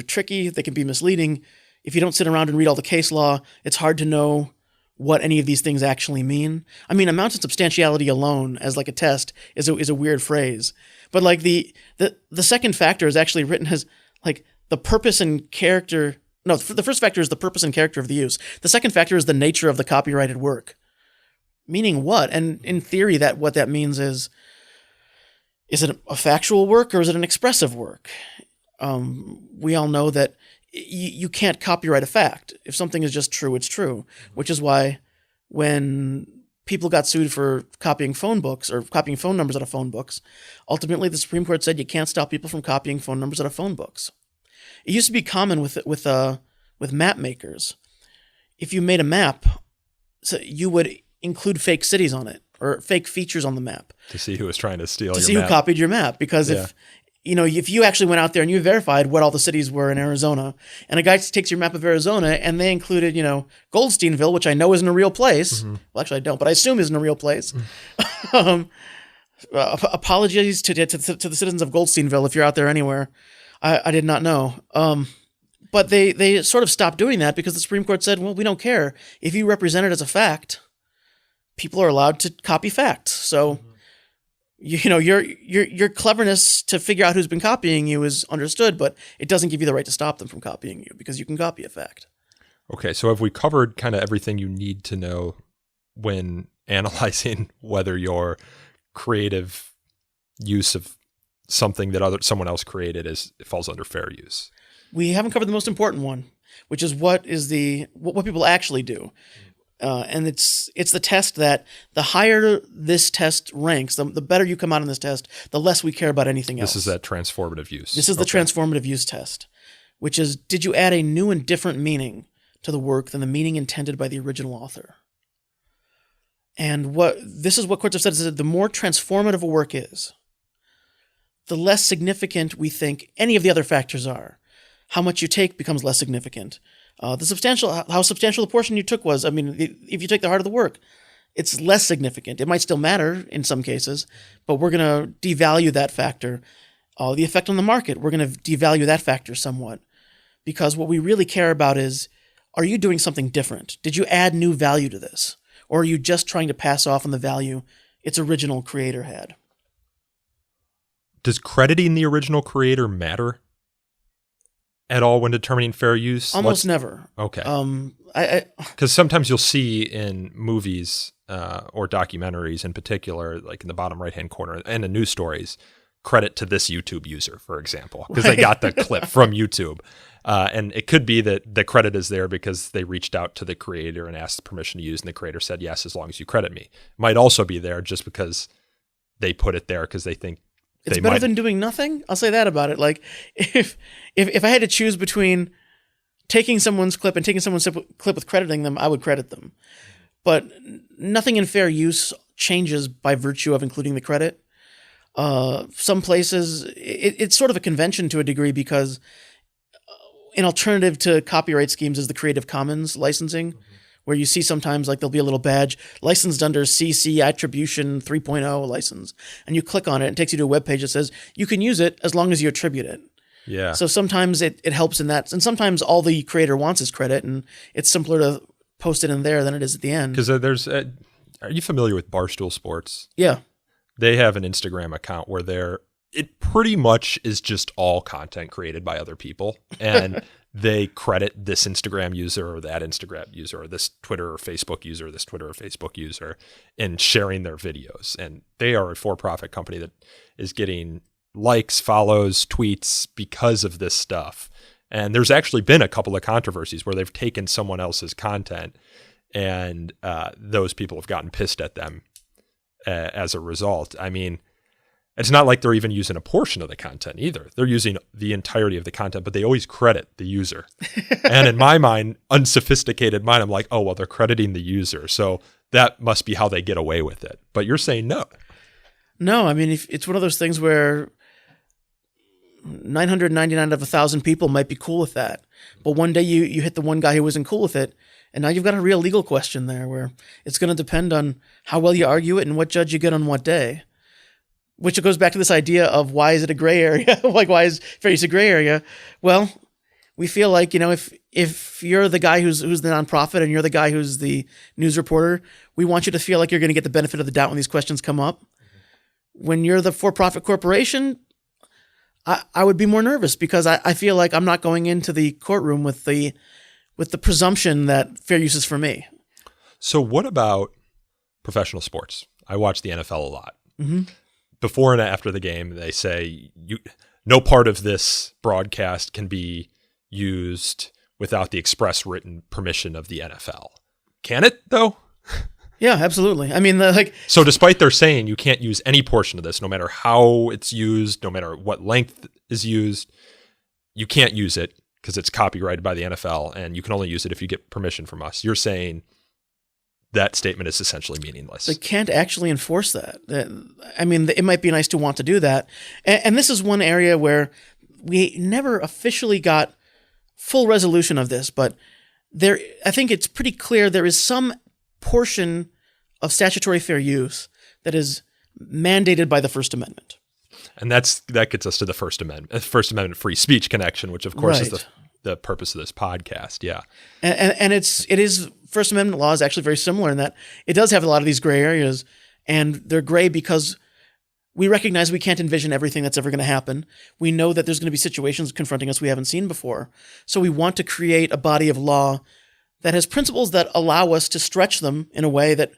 Speaker 9: tricky. They can be misleading. If you don't sit around and read all the case law, it's hard to know what any of these things actually mean. I mean, amount and substantiality alone as like a test is a weird phrase. But like the second factor is actually written as like the purpose and character. No, the first factor is the purpose and character of the use. The second factor is the nature of the copyrighted work. Meaning what? And in theory, what that means is it a factual work or is it an expressive work? We all know that you can't copyright a fact. If something is just true, it's true, which is why when people got sued for copying phone books or copying phone numbers out of phone books, ultimately the Supreme Court said you can't stop people from copying phone numbers out of phone books. It used to be common with map makers. If you made a map, so you would include fake cities on it or fake features on the map
Speaker 8: To see who was trying to steal your
Speaker 9: to see
Speaker 8: map.
Speaker 9: who copied your map. Because if you actually went out there and you verified what all the cities were in Arizona, and a guy takes your map of Arizona and they included, Goldsteinville, which I know isn't a real place.
Speaker 8: Mm-hmm.
Speaker 9: Well, actually I don't, but I assume isn't a real place. Apologies to the citizens of Goldsteinville if you're out there anywhere. I did not know. But they sort of stopped doing that because the Supreme Court said, well, we don't care. If you represent it as a fact, people are allowed to copy facts. So, your cleverness to figure out who's been copying you is understood, but it doesn't give you the right to stop them from copying you because you can copy a fact.
Speaker 8: Okay, so have we covered kind of everything you need to know when analyzing whether your creative use of something that someone else created falls under fair use?
Speaker 9: We haven't covered the most important one, which is what people actually do. And it's the test that the higher this test ranks, the better you come out in this test, the less we care about anything else.
Speaker 8: This is that transformative use.
Speaker 9: This is the transformative use test, which is, did you add a new and different meaning to the work than the meaning intended by the original author? And this is what courts have said, is that the more transformative a work is, the less significant we think any of the other factors are. How much you take becomes less significant. How substantial the portion you took was. I mean, if you take the heart of the work, it's less significant. It might still matter in some cases, but we're going to devalue that factor. The effect on the market, we're going to devalue that factor somewhat. Because what we really care about is, are you doing something different? Did you add new value to this? Or are you just trying to pass off on the value its original creator had?
Speaker 8: Does crediting the original creator matter at all when determining fair use?
Speaker 9: Almost never.
Speaker 8: Okay.
Speaker 9: Because
Speaker 8: sometimes you'll see in movies or documentaries in particular, like in the bottom right-hand corner, and in news stories, credit to this YouTube user, for example, because they got the clip from YouTube. And it could be that the credit is there because they reached out to the creator and asked permission to use, and the creator said, yes, as long as you credit me. It might also be there just because they put it there because they think
Speaker 9: it's better than doing nothing. I'll say that about it. Like if I had to choose between taking someone's clip and taking someone's clip with crediting them, I would credit them. But nothing in fair use changes by virtue of including the credit. Some places, it's sort of a convention to a degree because an alternative to copyright schemes is the Creative Commons licensing, where you see sometimes like there'll be a little badge licensed under CC Attribution 3.0 license, and you click on it and it takes you to a web page that says you can use it as long as you attribute it.
Speaker 8: Yeah.
Speaker 9: So sometimes it helps in that, and sometimes all the creator wants is credit, and it's simpler to post it in there than it is at the end.
Speaker 8: Because Are you familiar with Barstool Sports?
Speaker 9: Yeah.
Speaker 8: They have an Instagram account where it pretty much is just all content created by other people. And they credit this Instagram user or that Instagram user or this Twitter or Facebook user, this Twitter or Facebook user in sharing their videos. And they are a for-profit company that is getting likes, follows, tweets because of this stuff. And there's actually been a couple of controversies where they've taken someone else's content and those people have gotten pissed at them as a result. I mean, it's not like they're even using a portion of the content either. They're using the entirety of the content, but they always credit the user. And in my mind, unsophisticated mind, I'm like, oh, well, they're crediting the user. So that must be how they get away with it. But you're saying no.
Speaker 9: No, I mean, if it's one of those things where 999 of 1,000 people might be cool with that. But one day you hit the one guy who wasn't cool with it, and now you've got a real legal question there where it's going to depend on how well you argue it and what judge you get on what day. Which goes back to this idea of why is it a gray area? Like, why is fair use a gray area? Well, we feel like, you know, if you're the guy who's the nonprofit and you're the guy who's the news reporter, we want you to feel like you're going to get the benefit of the doubt when these questions come up. When you're the for-profit corporation, I would be more nervous because I feel like I'm not going into the courtroom with the presumption that fair use is for me.
Speaker 8: So what about professional sports? I watch the NFL a lot.
Speaker 9: Mm-hmm.
Speaker 8: Before and after the game, they say no part of this broadcast can be used without the express written permission of the NFL. Can it, though?
Speaker 9: Yeah, absolutely. I mean,
Speaker 8: so despite their saying you can't use any portion of this, no matter how it's used, no matter what length is used, you can't use it because it's copyrighted by the NFL, and you can only use it if you get permission from us. You're saying that statement is essentially meaningless.
Speaker 9: They can't actually enforce that. I mean, it might be nice to want to do that. And this is one area where we never officially got full resolution of this, but I think it's pretty clear there is some portion of statutory fair use that is mandated by the First Amendment.
Speaker 8: And that gets us to the First Amendment free speech connection, which of course is the purpose of this podcast. Yeah.
Speaker 9: And it is First Amendment law is actually very similar in that it does have a lot of these gray areas, and they're gray because we recognize we can't envision everything that's ever going to happen. We know that there's going to be situations confronting us we haven't seen before. So we want to create a body of law that has principles that allow us to stretch them in a way that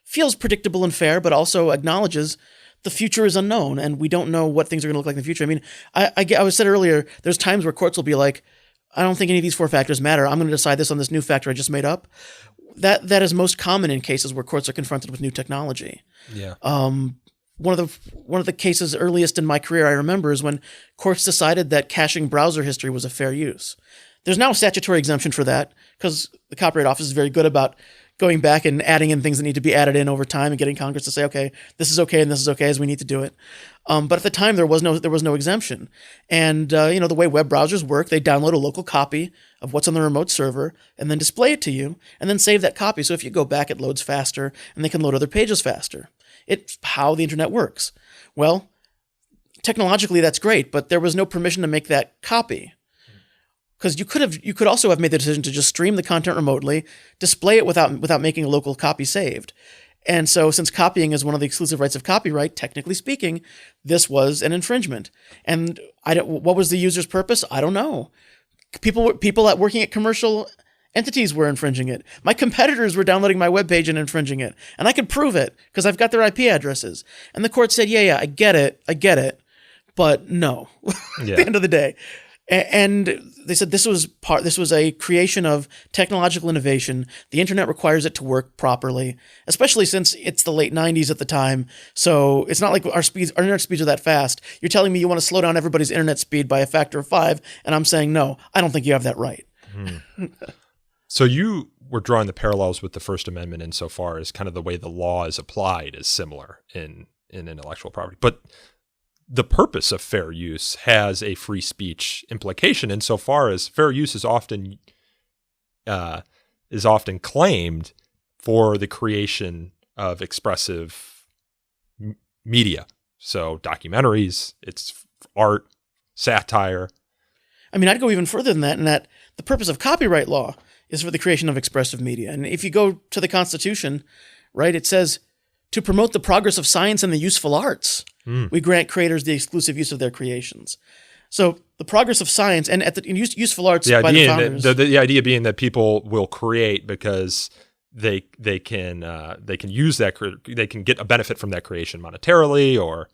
Speaker 9: feels predictable and fair, but also acknowledges the future is unknown and we don't know what things are going to look like in the future. I mean, I was said earlier, there's times where courts will be like, I don't think any of these four factors matter. I'm going to decide this on this new factor I just made up. That is most common in cases where courts are confronted with new technology.
Speaker 8: Yeah.
Speaker 9: One of the cases earliest in my career I remember is when courts decided that caching browser history was a fair use. There's now a statutory exemption for that because the Copyright Office is very good about going back and adding in things that need to be added in over time and getting Congress to say, okay, this is okay and this is okay as we need to do it. But at the time there was no exemption. And the way web browsers work, they download a local copy of what's on the remote server and then display it to you and then save that copy. So if you go back, it loads faster and they can load other pages faster. It's how the internet works. Well, technologically that's great, but there was no permission to make that copy. Because you could also have made the decision to just stream the content remotely, display it without making a local copy saved. And so since copying is one of the exclusive rights of copyright, technically speaking, this was an infringement. And what was the user's purpose? I don't know. People working at commercial entities were infringing it. My competitors were downloading my webpage and infringing it. And I could prove it because I've got their IP addresses. And the court said, yeah, I get it. But no, at the end of the day. And they said this was a creation of technological innovation. The internet requires it to work properly, especially since it's the late 90s at the time. So it's not like our internet speeds are that fast. You're telling me you want to slow down everybody's internet speed by a factor of 5, and I'm saying, no, I don't think you have that right.
Speaker 8: So you were drawing the parallels with the First Amendment insofar as kind of the way the law is applied is similar in intellectual property. But the purpose of fair use has a free speech implication insofar as fair use is often claimed for the creation of expressive media. So documentaries, it's art, satire.
Speaker 9: I mean, I'd go even further than that in that the purpose of copyright law is for the creation of expressive media. And if you go to the Constitution, right? It says, to promote the progress of science and the useful arts, we grant creators the exclusive use of their creations. So the progress of science and in useful arts by the founders.
Speaker 8: The idea being that people will create because they can use that, they can get a benefit from that creation monetarily, or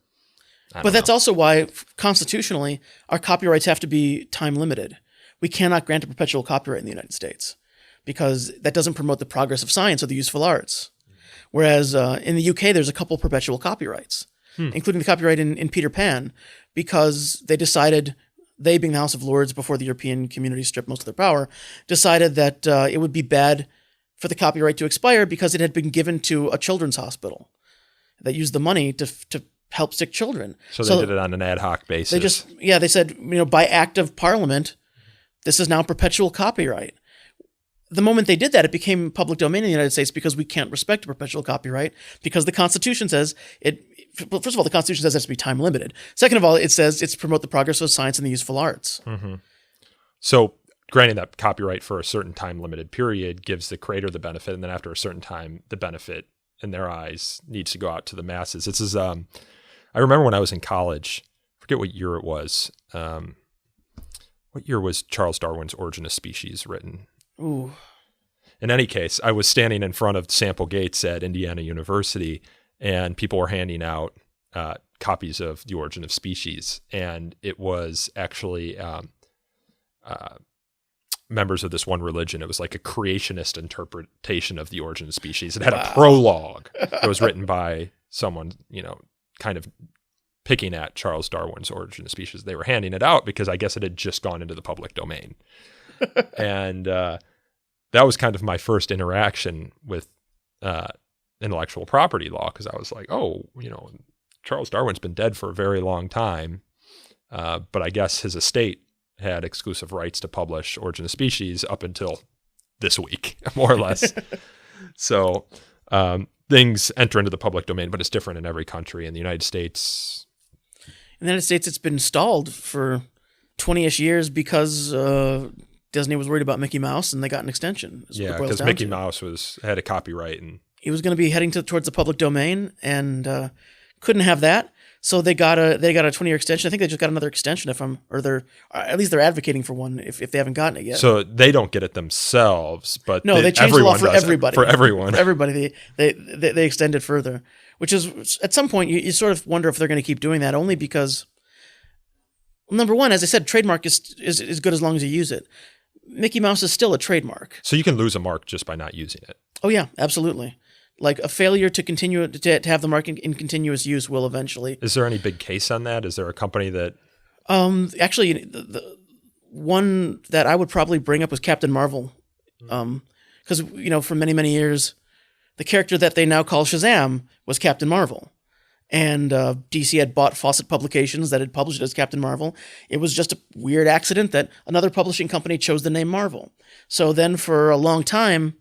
Speaker 9: but that's also why constitutionally our copyrights have to be time limited. We cannot grant a perpetual copyright in the United States because that doesn't promote the progress of science or the useful arts. Whereas in the UK, there's a couple perpetual copyrights, including the copyright in Peter Pan, because they decided, they being the House of Lords before the European community stripped most of their power, decided that it would be bad for the copyright to expire because it had been given to a children's hospital that used the money to help sick children.
Speaker 8: So they did it on an ad hoc basis.
Speaker 9: They said, by act of Parliament, this is now perpetual copyright. The moment they did that, it became public domain in the United States because we can't respect a perpetual copyright because the Constitution says it. Well, first of all, the Constitution says it has to be time limited. Second of all, it says it's to promote the progress of science and the useful arts.
Speaker 8: Mm-hmm. So granting that copyright for a certain time limited period gives the creator the benefit, and then after a certain time, the benefit in their eyes needs to go out to the masses. This is I remember when I was in college, I forget what year it was. What year was Charles Darwin's Origin of Species written?
Speaker 9: Ooh.
Speaker 8: In any case, I was standing in front of sample gates at Indiana University, and people were handing out copies of The Origin of Species, and it was actually members of this one religion. It was like a creationist interpretation of The Origin of Species. It had a prologue that was written by someone, kind of picking at Charles Darwin's Origin of Species. They were handing it out because I guess it had just gone into the public domain. And that was kind of my first interaction with intellectual property law, because I was like, Charles Darwin's been dead for a very long time, but I guess his estate had exclusive rights to publish Origin of Species up until this week, more or less. So things enter into the public domain, but it's different in every country. In the United States,
Speaker 9: it's been stalled for 20-ish years because Disney was worried about Mickey Mouse, and they got an extension.
Speaker 8: Yeah, because Mickey Mouse had a copyright, and
Speaker 9: he was going to be heading towards the public domain, and couldn't have that. So they got a 20-year extension. I think they just got another extension, at least they're advocating for one if they haven't gotten it yet.
Speaker 8: So they don't get it themselves, but
Speaker 9: no, they changed the law for everybody.
Speaker 8: For everyone,
Speaker 9: for everybody, they extend it further, which is at some point you sort of wonder if they're going to keep doing that, only because, number one, as I said, trademark is good as long as you use it. Mickey Mouse is still a trademark.
Speaker 8: So you can lose a mark just by not using it.
Speaker 9: Oh yeah, absolutely. Like a failure to continue to have the mark in continuous use will eventually.
Speaker 8: Is there any big case on that? Is there a company that?
Speaker 9: Actually, the one that I would probably bring up was Captain Marvel, because for many years, the character that they now call Shazam was Captain Marvel. And DC had bought Fawcett Publications that had published it as Captain Marvel. It was just a weird accident that another publishing company chose the name Marvel. So then for a long time,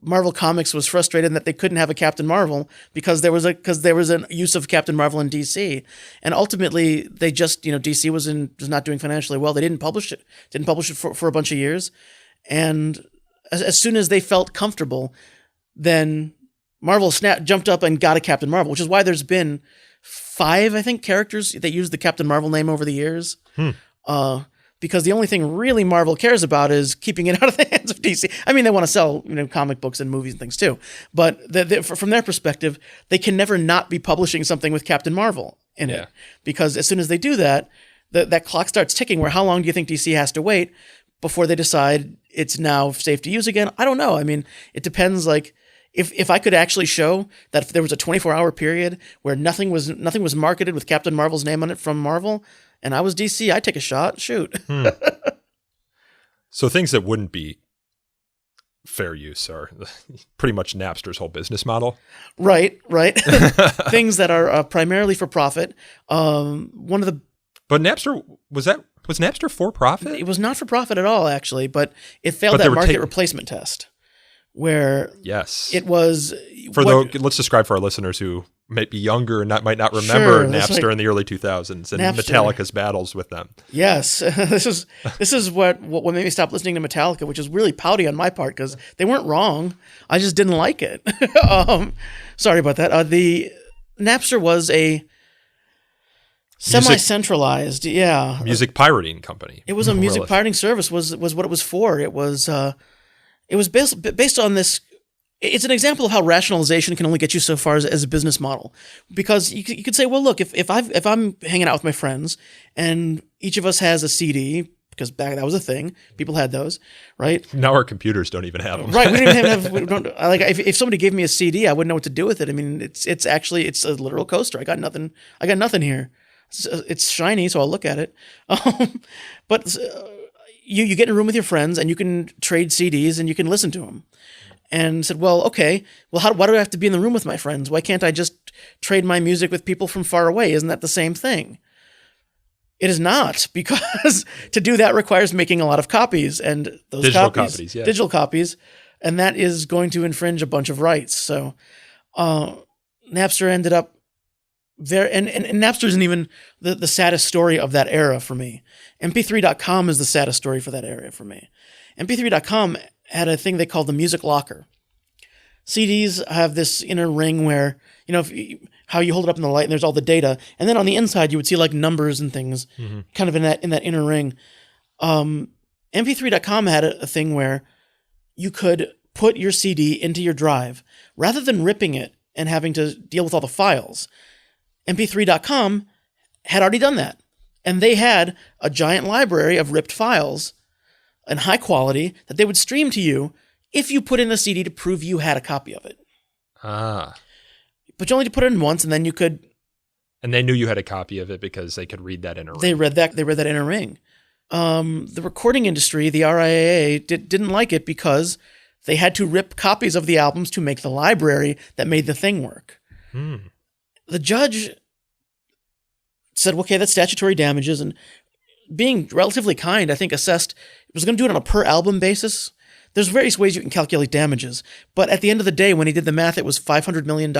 Speaker 9: Marvel Comics was frustrated that they couldn't have a Captain Marvel because there was a use of Captain Marvel in DC. And ultimately, they just, DC was not doing financially well. They didn't publish it for a bunch of years. And as soon as they felt comfortable, then Marvel jumped up and got a Captain Marvel, which is why there's been 5, I think, characters that use the Captain Marvel name over the years. Because the only thing really Marvel cares about is keeping it out of the hands of DC. I mean, they want to sell, comic books and movies and things too. But from their perspective, they can never not be publishing something with Captain Marvel in it. Because as soon as they do that, that clock starts ticking, where how long do you think DC has to wait before they decide it's now safe to use again? I don't know. I mean, it depends, like, If I could actually show that if there was a 24-hour period where nothing was marketed with Captain Marvel's name on it from Marvel, and I was DC, I'd take a shot. Shoot.
Speaker 8: So things that wouldn't be fair use are pretty much Napster's whole business model. Right.
Speaker 9: Things that are primarily for profit.
Speaker 8: But Napster was Napster for profit?
Speaker 9: It was not for profit at all, actually, but it failed that market replacement test. Where
Speaker 8: yes,
Speaker 9: it was
Speaker 8: let's describe for our listeners who might be younger and might not remember
Speaker 9: Sure, that's
Speaker 8: Napster
Speaker 9: like
Speaker 8: in the early 2000s and
Speaker 9: Napster.
Speaker 8: Metallica's battles with them.
Speaker 9: Yes, this is what made me stop listening to Metallica, which is really pouty on my part because they weren't wrong. I just didn't like it. Sorry about that. The Napster was a semi-centralized,
Speaker 8: Music pirating company.
Speaker 9: It was a music pirating service. Was what it was for. It was based on this. It's an example of how rationalization can only get you so far as a business model, because you could say, well, look, if I'm hanging out with my friends and each of us has a CD, because back that was a thing, people had those, right?
Speaker 8: Now our computers don't even have them.
Speaker 9: Right, we don't even have. We don't, like if somebody gave me a CD, I wouldn't know what to do with it. I mean, it's a literal coaster. I got nothing here. It's shiny, so I'll look at it. But you get in a room with your friends and you can trade CDs and you can listen to them. And said, well, okay, well, why do I have to be in the room with my friends? Why can't I just trade my music with people from far away? Isn't that the same thing? It is not, because to do that requires making a lot of copies, and those
Speaker 8: digital copies,
Speaker 9: and that is going to infringe a bunch of rights. So Napster ended up there, and Napster isn't even the saddest story of that era for me. MP3.com is the saddest story for that era for me. MP3.com had a thing they called the music locker. CDs have this inner ring where, how you hold it up in the light and there's all the data. And then on the inside, you would see like numbers and things kind of in that inner ring. MP3.com had a thing where you could put your CD into your drive rather than ripping it and having to deal with all the files. MP3.com had already done that. And they had a giant library of ripped files and high quality that they would stream to you if you put in a CD to prove you had a copy of it.
Speaker 8: Ah.
Speaker 9: But you only had to put it in once, and then you could.
Speaker 8: And they knew you had a copy of it because they could read that inner ring.
Speaker 9: They read that inner ring. The recording industry, the RIAA, didn't like it because they had to rip copies of the albums to make the library that made the thing work. The judge said, okay, that's statutory damages, and being relatively kind, I think assessed it was going to do it on a per album basis. There's various ways you can calculate damages, but at the end of the day, when he did the math, it was $500 million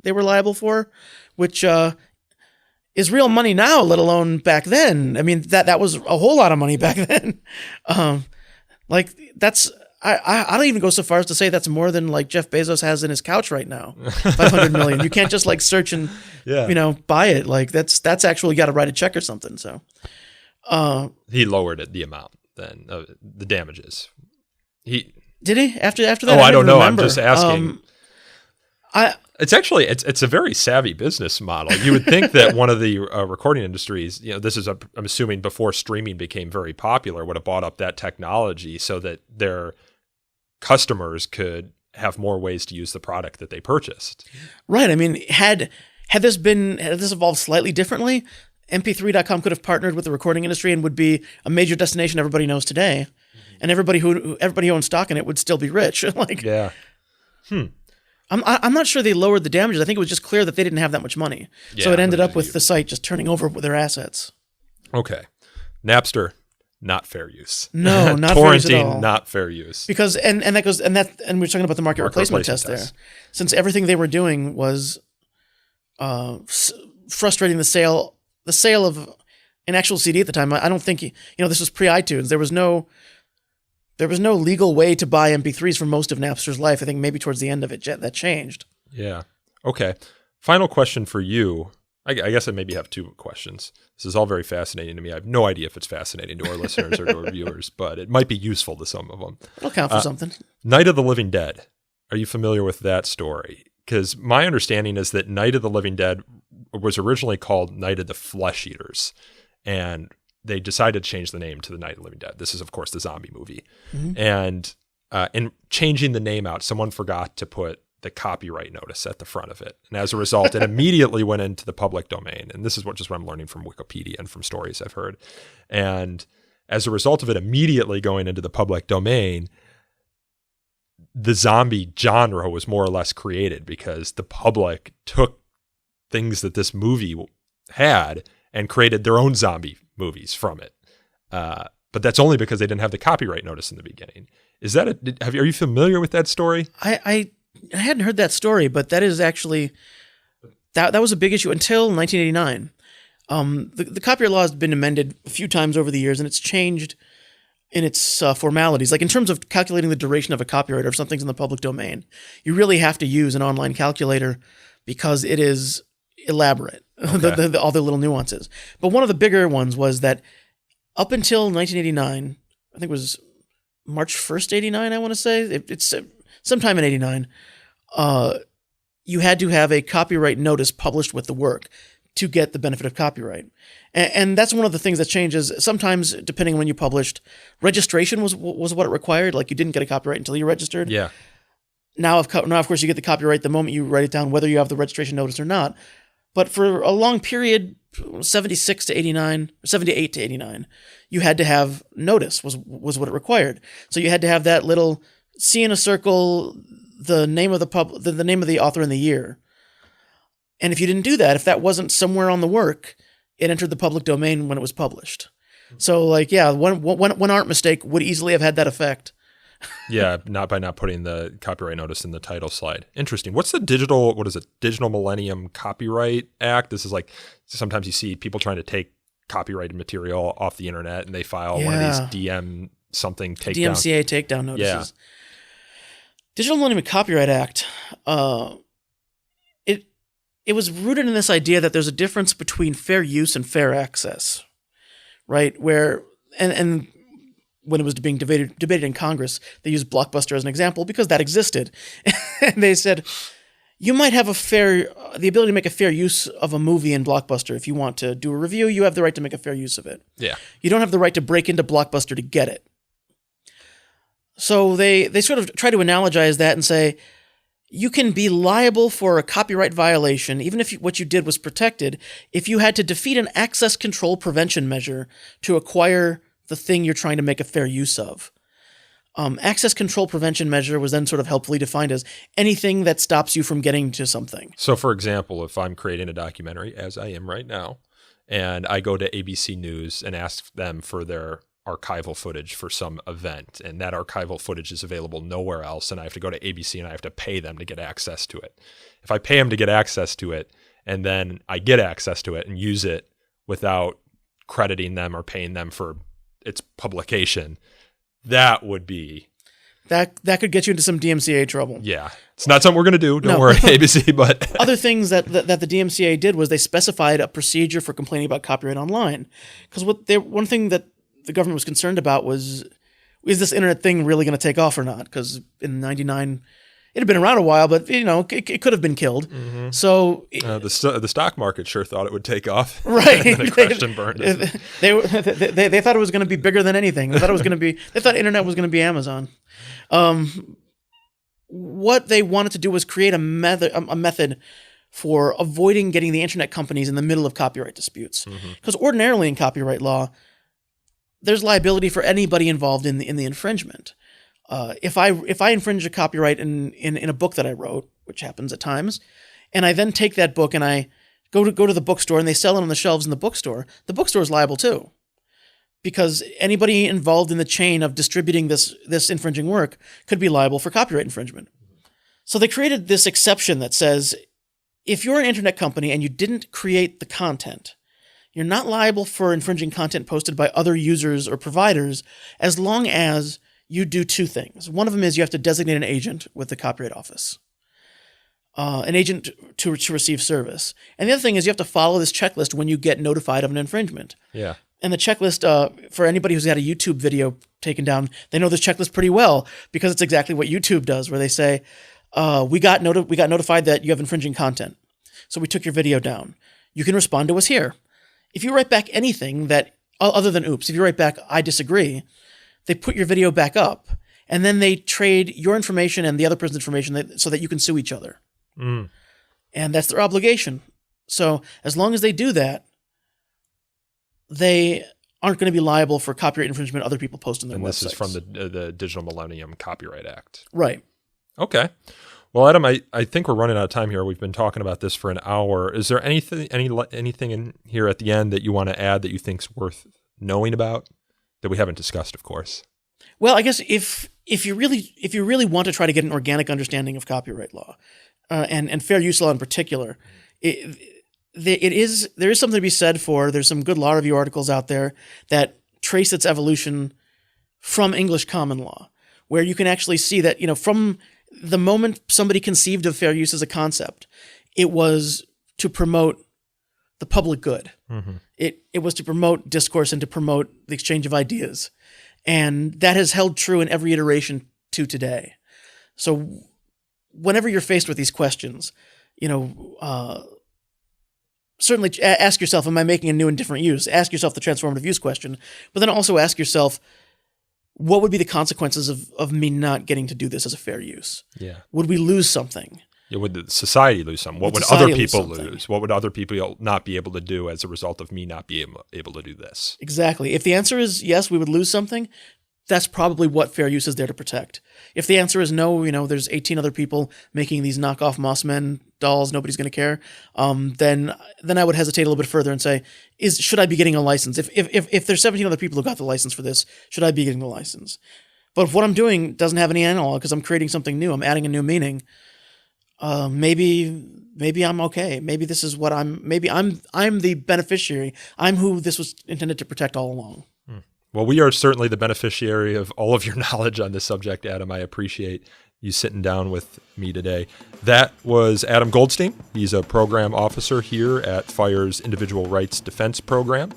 Speaker 9: they were liable for, which is real money now, let alone back then. I mean, that was a whole lot of money back then. That's I don't even go so far as to say that's more than like Jeff Bezos has in his couch right now. 500 million. You can't just like search and buy it. Like that's actually got to write a check or something. So
Speaker 8: he lowered the amount then the damages.
Speaker 9: Did he after that?
Speaker 8: Oh, I don't know.
Speaker 9: Remember.
Speaker 8: I'm just asking. It's a very savvy business model. You would think that one of the recording industries, this is I'm assuming before streaming became very popular, would have bought up that technology so that their customers could have more ways to use the product that they purchased.
Speaker 9: Right. I mean, had this evolved slightly differently, MP3.com could have partnered with the recording industry and would be a major destination everybody knows today, and everybody who owns stock in it would still be rich. I'm not sure they lowered the damages. I think it was just clear that they didn't have that much money. So it ended up with the site just turning over their assets.
Speaker 8: Okay. Napster, not fair use.
Speaker 9: No, not fair use at all.
Speaker 8: Torrenting, not fair use.
Speaker 9: Because and we're talking about the market replacement test there. Since everything they were doing was frustrating the sale of an actual CD at the time. I don't think this was pre-iTunes. There was no legal way to buy MP3s for most of Napster's life. I think maybe towards the end of it that changed.
Speaker 8: Yeah. Okay. Final question for you. I guess I maybe have two questions. This is all very fascinating to me. I have no idea if it's fascinating to our listeners or to our viewers, but it might be useful to some of them.
Speaker 9: It'll count for something.
Speaker 8: Night of the Living Dead. Are you familiar with that story? Because my understanding is that Night of the Living Dead was originally called Night of the Flesh Eaters, and they decided to change the name to the Night of the Living Dead. This is, of course, the zombie movie. Mm-hmm. And in changing the name out, someone forgot to put the copyright notice at the front of it. And as a result, it immediately went into the public domain. And this is what I'm learning from Wikipedia and from stories I've heard. And as a result of it immediately going into the public domain, the zombie genre was more or less created because the public took things that this movie had and created their own zombie movies from it. But that's only because they didn't have the copyright notice in the beginning. Is that are you familiar with that story?
Speaker 9: I hadn't heard that story, but that is actually that was a big issue until 1989. The copyright law has been amended a few times over the years, and it's changed in its formalities. Like in terms of calculating the duration of a copyright or if something's in the public domain, you really have to use an online calculator because it is elaborate,
Speaker 8: Okay.
Speaker 9: all the little nuances. But one of the bigger ones was that up until 1989, I think it was March 1st, 89, I want to say, it's sometime in 89, you had to have a copyright notice published with the work to get the benefit of copyright. And that's one of the things that changes. Sometimes, depending on when you published, registration was what it required. Like you didn't get a copyright until you registered.
Speaker 8: Yeah.
Speaker 9: Now, of course, you get the copyright the moment you write it down, whether you have the registration notice or not. But for a long period, 76 to 89, 78 to 89, you had to have notice was what it required. So you had to have that little C in a circle, the name of the name of the author and the year. And if you didn't do that, if that wasn't somewhere on the work, it entered the public domain when it was published. So, like, yeah, one art mistake would easily have had that effect.
Speaker 8: Yeah, not putting the copyright notice in the title slide. Interesting. What's the Digital Millennium Copyright Act? This is like, sometimes you see people trying to take copyrighted material off the internet and they file one of these DM something takedown.
Speaker 9: DMCA takedown notices.
Speaker 8: Yeah.
Speaker 9: Digital Millennium Copyright Act, it was rooted in this idea that there's a difference between fair use and fair access, right? Where, and when it was being debated in Congress, they used Blockbuster as an example because that existed. And they said, you might have the ability to make a fair use of a movie in Blockbuster. If you want to do a review, you have the right to make a fair use of it.
Speaker 8: Yeah.
Speaker 9: You don't have the right to break into Blockbuster to get it. So they sort of try to analogize that and say, you can be liable for a copyright violation, even if what you did was protected, if you had to defeat an access control prevention measure to acquire the thing you're trying to make a fair use of. Access control prevention measure was then sort of helpfully defined as anything that stops you from getting to something.
Speaker 8: So, for example, if I'm creating a documentary, as I am right now, and I go to ABC News and ask them for their archival footage for some event, and that archival footage is available nowhere else, and I have to go to ABC and I have to pay them to get access to it. If I pay them to get access to it, and then I get access to it and use it without crediting them or paying them for its publication, that would be...
Speaker 9: That could get you into some DMCA trouble.
Speaker 8: Yeah. It's not something we're going to do. Don't worry, ABC, but...
Speaker 9: Other things that the DMCA did was they specified a procedure for complaining about copyright online. Because one thing that the government was concerned about was, is this internet thing really going to take off or not? Because in 99, it had been around a while, but it could have been killed. Mm-hmm. So
Speaker 8: the stock market sure thought it would take off,
Speaker 9: right?
Speaker 8: And then it crashed and burned.
Speaker 9: They thought it was going to be bigger than anything. They thought internet was going to be Amazon. What they wanted to do was create a method for avoiding getting the internet companies in the middle of copyright disputes. Because ordinarily in copyright law, there's liability for anybody involved in the infringement. If I infringe a copyright in a book that I wrote, which happens at times, and I then take that book and I go to the bookstore and they sell it on the shelves in the bookstore is liable too, because anybody involved in the chain of distributing this infringing work could be liable for copyright infringement. So they created this exception that says, if you're an internet company and you didn't create the content, you're not liable for infringing content posted by other users or providers as long as you do two things. One of them is you have to designate an agent with the Copyright Office, an agent to receive service. And the other thing is you have to follow this checklist when you get notified of an infringement.
Speaker 8: Yeah.
Speaker 9: And the checklist, for anybody who's had a YouTube video taken down, they know this checklist pretty well because it's exactly what YouTube does, where they say, we got notified that you have infringing content, so we took your video down. You can respond to us here. If you write back anything that, other than oops, if you write back, I disagree, they put your video back up, and then they trade your information and the other person's information so that you can sue each other.
Speaker 8: Mm.
Speaker 9: And that's their obligation. So as long as they do that, they aren't going to be liable for copyright infringement other people post on their websites.
Speaker 8: And this is from the Digital Millennium Copyright Act.
Speaker 9: Right.
Speaker 8: Okay. Well, Adam, I think we're running out of time here. We've been talking about this for an hour. Is there anything in here at the end that you want to add that you think's worth knowing about that we haven't discussed, of course?
Speaker 9: Well, I guess if you really want to try to get an organic understanding of copyright law and fair use law in particular, there is something to be said for, there's some good law review articles out there that trace its evolution from English common law, where you can actually see that, from the moment somebody conceived of fair use as a concept, it was to promote the public good. Mm-hmm. It was to promote discourse and to promote the exchange of ideas. And that has held true in every iteration to today. So whenever you're faced with these questions, certainly ask yourself, am I making a new and different use? Ask yourself the transformative use question, but then also ask yourself, what would be the consequences of me not getting to do this as a fair use?
Speaker 8: Yeah.
Speaker 9: Would we lose something?
Speaker 8: Yeah, would the society lose something? What would other people lose? What would other people not be able to do as a result of me not being able to do this?
Speaker 9: Exactly. If the answer is yes, we would lose something, that's probably what fair use is there to protect. If the answer is no, there's 18 other people making these knockoff Mossman dolls, nobody's going to care, then I would hesitate a little bit further and say, should I be getting a license? If there's 17 other people who got the license for this, should I be getting the license? But if what I'm doing doesn't have any analog because I'm creating something new, I'm adding a new meaning, maybe I'm okay. Maybe this is what I'm the beneficiary. I'm who this was intended to protect all along.
Speaker 8: Well, we are certainly the beneficiary of all of your knowledge on this subject, Adam. I appreciate you sitting down with me today. That was Adam Goldstein. He's a program officer here at FIRE's Individual Rights Defense Program.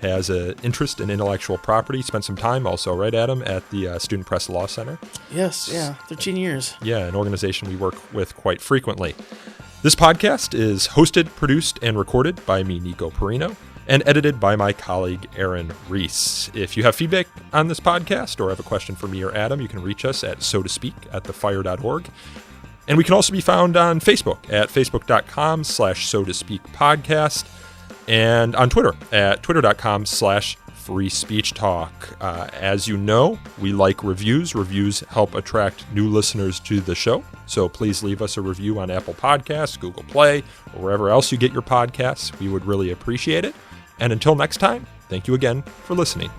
Speaker 8: Has an interest in intellectual property. Spent some time also, right, Adam, at the Student Press Law Center?
Speaker 9: Yes, 13 years.
Speaker 8: Yeah, an organization we work with quite frequently. This podcast is hosted, produced, and recorded by me, Nico Perino, and edited by my colleague, Aaron Reese. If you have feedback on this podcast or have a question for me or Adam, you can reach us at sotospeak@thefire.org. And we can also be found on Facebook at facebook.com/sotospeakpodcast and on Twitter at twitter.com/freespeechtalk. As you know, we like reviews. Reviews help attract new listeners to the show. So please leave us a review on Apple Podcasts, Google Play, or wherever else you get your podcasts. We would really appreciate it. And until next time, thank you again for listening.